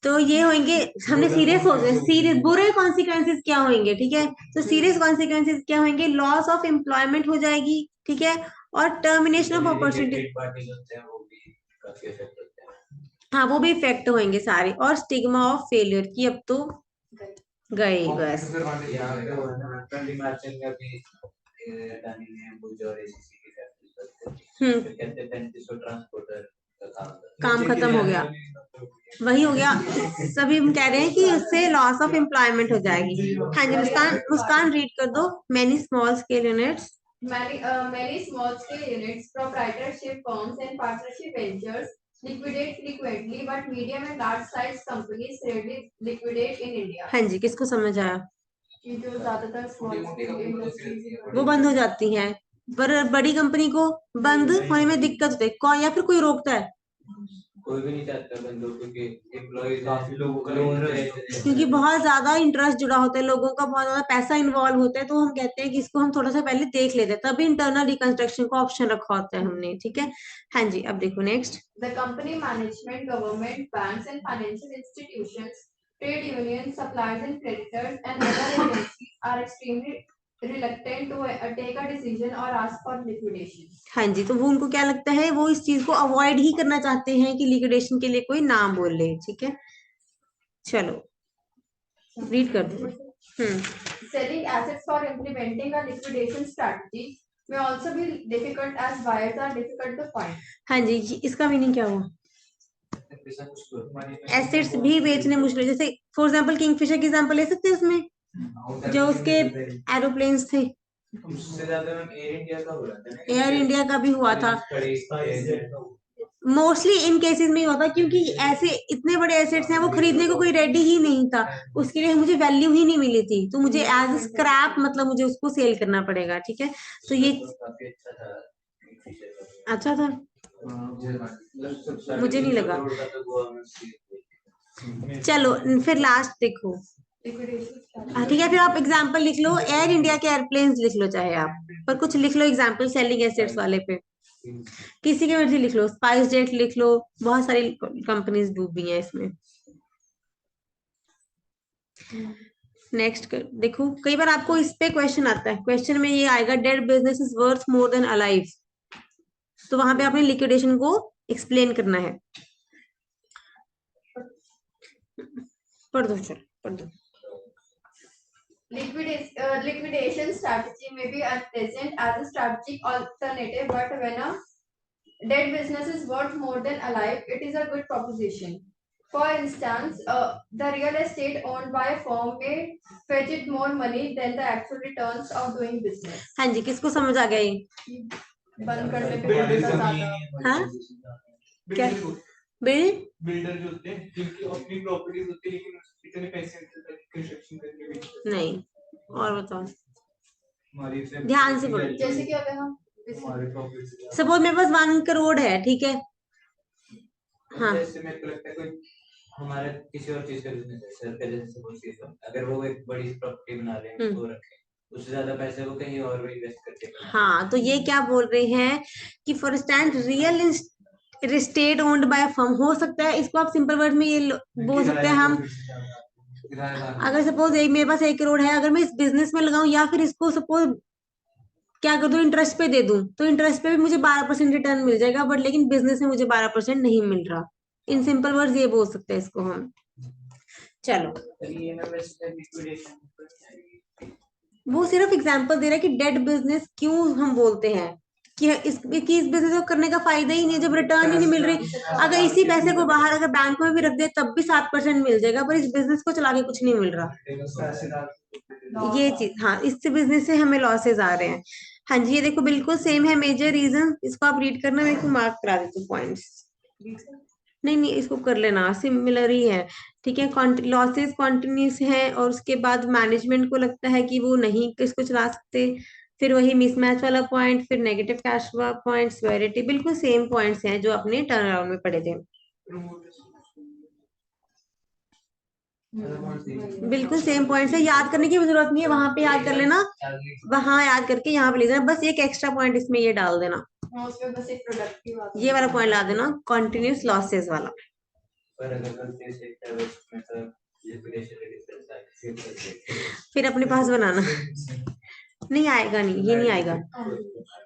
तो ये होंगे, हमने सीरियस हो गए, सीरियस बुरे कॉन्सिक्वेंसेस क्या होंगे, ठीक है। तो सीरियस कॉन्सिक्वेंसेस क्या होंगे, लॉस ऑफ एम्प्लॉयमेंट हो जाएगी, ठीक है, और टर्मिनेशन ऑफ अपॉर्चुनिटी, हाँ वो भी इफेक्ट होंगे सारे, और स्टिग्मा ऑफ फेलियर की अब तो गए बस। काम खत्म हो गया, वही हो गया, सभी हम कह रहे हैं कि उससे लॉस ऑफ एम्प्लॉयमेंट हो जाएगी। हाँ जी मुस्कान, मुस्कान रीड कर दो। Many small scale units, Many small scale units, proprietorship firms and partnership ventures liquidate frequently, but medium and large size companies rarely liquidate in India. हाँ जी किसको समझ आया, कि जो ज्यादातर small scale industries वो बंद हो जाती हैं, पर बड़ी कंपनी को बंद होने में दिक्कत होती है, कौन या फिर कोई रोकता है, कोई भी नहीं चाहता बंद हो, क्योंकि एम्प्लॉय काफी लोगों का क्योंकि बहुत ज्यादा इंटरेस्ट जुड़ा होता है, लोगों का बहुत ज्यादा पैसा इन्वॉल्व होता है, तो हम कहते हैं कि इसको हम थोड़ा सा पहले देख लेते हैं, तभी इंटरनल रिकंस्ट्रक्शन का ऑप्शन रखा होता है हमने, ठीक है। हाँ जी अब देखो next, The company management, government, banks and financial institutions, trade unions, suppliers and creditors and other agencies are extremely reluctant to take a decision or ask for liquidation. हाँ जी, तो वो उनको क्या लगता है, वो इस चीज को अवॉइड ही करना चाहते हैं कि लिक्विडेशन के लिए कोई नाम बोल ले, ठीक है। चलो रीड कर दो। Selling assets for implementing a liquidation strategy may also be difficult as buyers are difficult to find. हाँ जी इसका मीनिंग क्या हुआ, एसेट्स भी बेचने मुश्किल, जैसे फॉर एग्जांपल किंगफिशर की एग्जांपल ले सकते हैं उसमें, जो उसके एरोप्लेन्स थे, उससे ज्यादा एयर इंडिया का हो रहा था ना, एयर इंडिया का भी हुआ था, मोस्टली इन केसेस में ही होता, क्योंकि ऐसे इतने बड़े एसेट्स हैं वो खरीदने को कोई रेडी ही नहीं था, उसके लिए मुझे वैल्यू ही नहीं मिली थी, तो मुझे एज स्क्रैप मतलब मुझे उसको सेल करना पड़ेगा, ठीक है। तो ये काफी अच्छा था, मुझे नहीं लगा। चलो फिर लास्ट देखो, हाँ ठीक है, फिर आप एग्जांपल लिख लो, एयर इंडिया के एयरप्लेन्स लिख लो चाहे आप, पर कुछ लिख लो एग्जांपल सेलिंग एसेट्स वाले पे, किसी के मर्जी लिख लो, स्पाइस जेट लिख लो, बहुत सारी कंपनीज डूबी हैं इसमें। नेक्स्ट देखो, कई बार आपको इस पे क्वेश्चन आता है, क्वेश्चन में ये आएगा dead business is worth more than alive, तो वहां पे आपने लिक्विडेशन को एक्सप्लेन करना है। पढ़ दो, चलो पढ़ दो। Liquidation strategy may be unpleasant as a strategic alternative, but when a dead business is worth more than alive, it is a good proposition. For instance, the real estate owned by a firm may fetch it more money than the actual returns of doing business. हाँ जी किसको समझ आ गया ये, बंद करने पे बहुत ज्यादा। हाँ क्या, बिल्डर जो होते हैं जिनकी अपनी प्रॉपर्टीज होती है लेकिन इतने पैसे कंस्ट्रक्शन करने में नहीं, और बताओ ध्यान से पढ़ो। जैसे कि अगर हम सपोज मेरे पास 1 करोड़ है, ठीक है, हाँ जैसे मेरे को लगता है कोई हमारे किसी और चीज का बिजनेस है, सर का जैसे कोई चीज का, अगर वो एक बड़ी प्रॉपर्टी बना रहे हैं तो रखें, उससे ज्यादा पैसे वो कहीं और भी इन्वेस्ट करके। हाँ तो ये क्या बोल रहे हैं कि for instant real estate owned by firm, हो सकता है इसको आप सिंपल वर्ड में ये बोल सकते हैं हम, अगर सपोज एक मेरे पास 1 करोड़ है, अगर मैं इस बिजनेस में लगाऊं या फिर इसको सपोज क्या कर दूं, इंटरेस्ट पे दे दूं, तो इंटरेस्ट पे भी मुझे 12% रिटर्न मिल जाएगा, बट लेकिन बिजनेस में मुझे 12% नहीं मिल रहा। इन सिंपल वर्ड्स ये बोल सकते हैं इसको हम। चलो वो सिर्फ एग्जांपल दे रहा है कि डेड बिजनेस क्यों हम बोलते हैं कि इस बिजनेस को करने का फायदा ही नहीं है, जब रिटर्न ही नहीं मिल रही, अगर इसी पैसे को बाहर अगर बैंक में भी रख दे तब भी 7% मिल जाएगा, पर इस बिजनेस को चला के कुछ नहीं मिल रहा, ये चीज, हाँ इससे बिजनेस से हमें लॉसेज आ रहे हैं। हाँ जी ये देखो बिल्कुल सेम है, मेजर रीजन, इसको आप रीड करना, देखो मार्क करा देते पॉइंट्स, नहीं नहीं इसको कर लेना, सिमिलर ही है, ठीक है। लॉसेस कॉन्टिन्यूस है, और उसके बाद मैनेजमेंट को लगता है कि वो नहीं इसको चला सकते, फिर वही मिसमैच वाला पॉइंट, फिर negative cash flow point, severity, बिल्कुल सेम पॉइंट्स हैं जो अपने टर्न अराउंड में पढ़े थे। बिल्कुल सेम पॉइंट है, याद करने की भी जरूरत नहीं है, वहां पे याद कर लेना, वहां याद करके यहाँ पे ले जाना, बस एक एक्स्ट्रा पॉइंट इसमें ये डाल देना, उसमें बस एक प्रोडक्ट की बात ये वाला पॉइंट ला देना, कॉन्टिन्यूस लॉसेस वाला। पर अगर गलती से मतलब फिर अपने पास बनाना, नहीं आएगा, नहीं ये नहीं आएगा।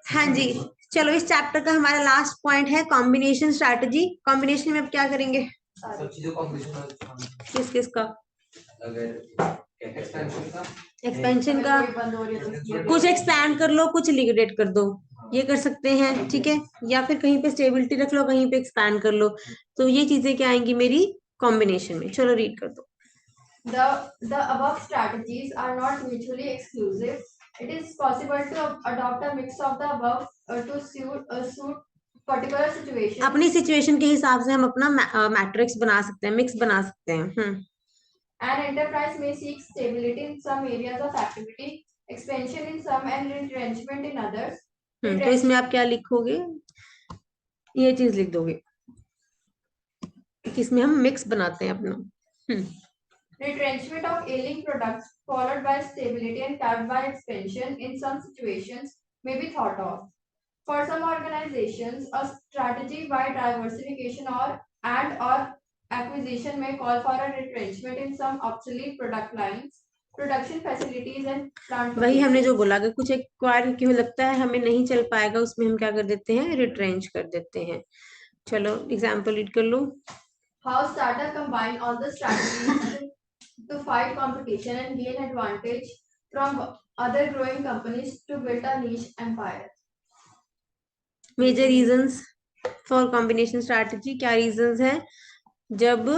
हाँ जी, चलो इस चैप्टर का हमारा लास्ट पॉइंट है कॉम्बिनेशन स्ट्रैटेजी। कॉम्बिनेशन में अब क्या करेंगे, सब चीजों कॉम्बिनेशन किस किस का, अगर एक्सपेंशन का, बंद हो रही है कुछ एक्सपैंड कर लो, कुछ लिक्विडेट कर दो, ये कर सकते हैं, ठीक है, या फिर कहीं पे स्टेबिलिटी रख लो, कहीं पे एक्सपैंड कर लो, तो ये चीजें क्या आएंगी मेरी कॉम्बिनेशन में। चलो रीड कर दो। The above strategies are not mutually exclusive. It is possible to adopt a mix of the above to suit particular situation. अपनी सिचुएशन के हिसाब से हम अपना मैट्रिक्स बना सकते हैं, मिक्स बना सकते हैं। An enterprise may seek stability in some areas of activity, expansion in some, and retrenchment in others. तो इसमें आप क्या लिखोगे, ये चीज लिख दोगे कि इसमें हम मिक्स बनाते हैं अपना। Retrenchment of ailing products followed by stability and capped by expansion in some situations may be thought of. For some organizations, a strategy by diversification or acquisition may call for a retrenchment in some obsolete product lines, production facilities and plant. वही हमने जो बोला, अगर कुछ acquire क्यों लगता है हमें नहीं चल पाएगा, उसमें हम क्या कर देते हैं, रिट्रेंच कर देते हैं। चलो एग्जांपल रीड कर लो। How startup combine all the strategies to fight competition and gain advantage from other growing companies to build a niche empire. Major reasons for combination strategy, क्या रीजंस है, जब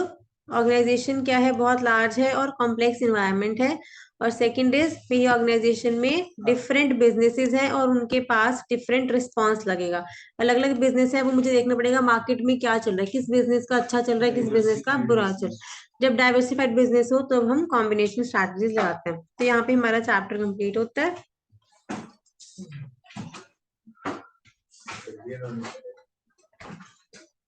ऑर्गेनाइजेशन क्या है, बहुत लार्ज है और complex environment है, और सेकंड इज मेरी ऑर्गेनाइजेशन में डिफरेंट बिजनेसेस हैं और उनके पास डिफरेंट रिस्पांस लगेगा, अलग अलग बिजनेस है, वो मुझे देखना पड़ेगा मार्केट में क्या चल रहा है, किस बिजनेस का अच्छा चल रहा है, किस बिजनेस का बुरा चल रहा है। जब डाइवर्सिफाइड बिजनेस हो तो हम कॉम्बिनेशन स्ट्रैटेजीज लगाते हैं। तो यहाँ पे हमारा चैप्टर कंप्लीट होता है।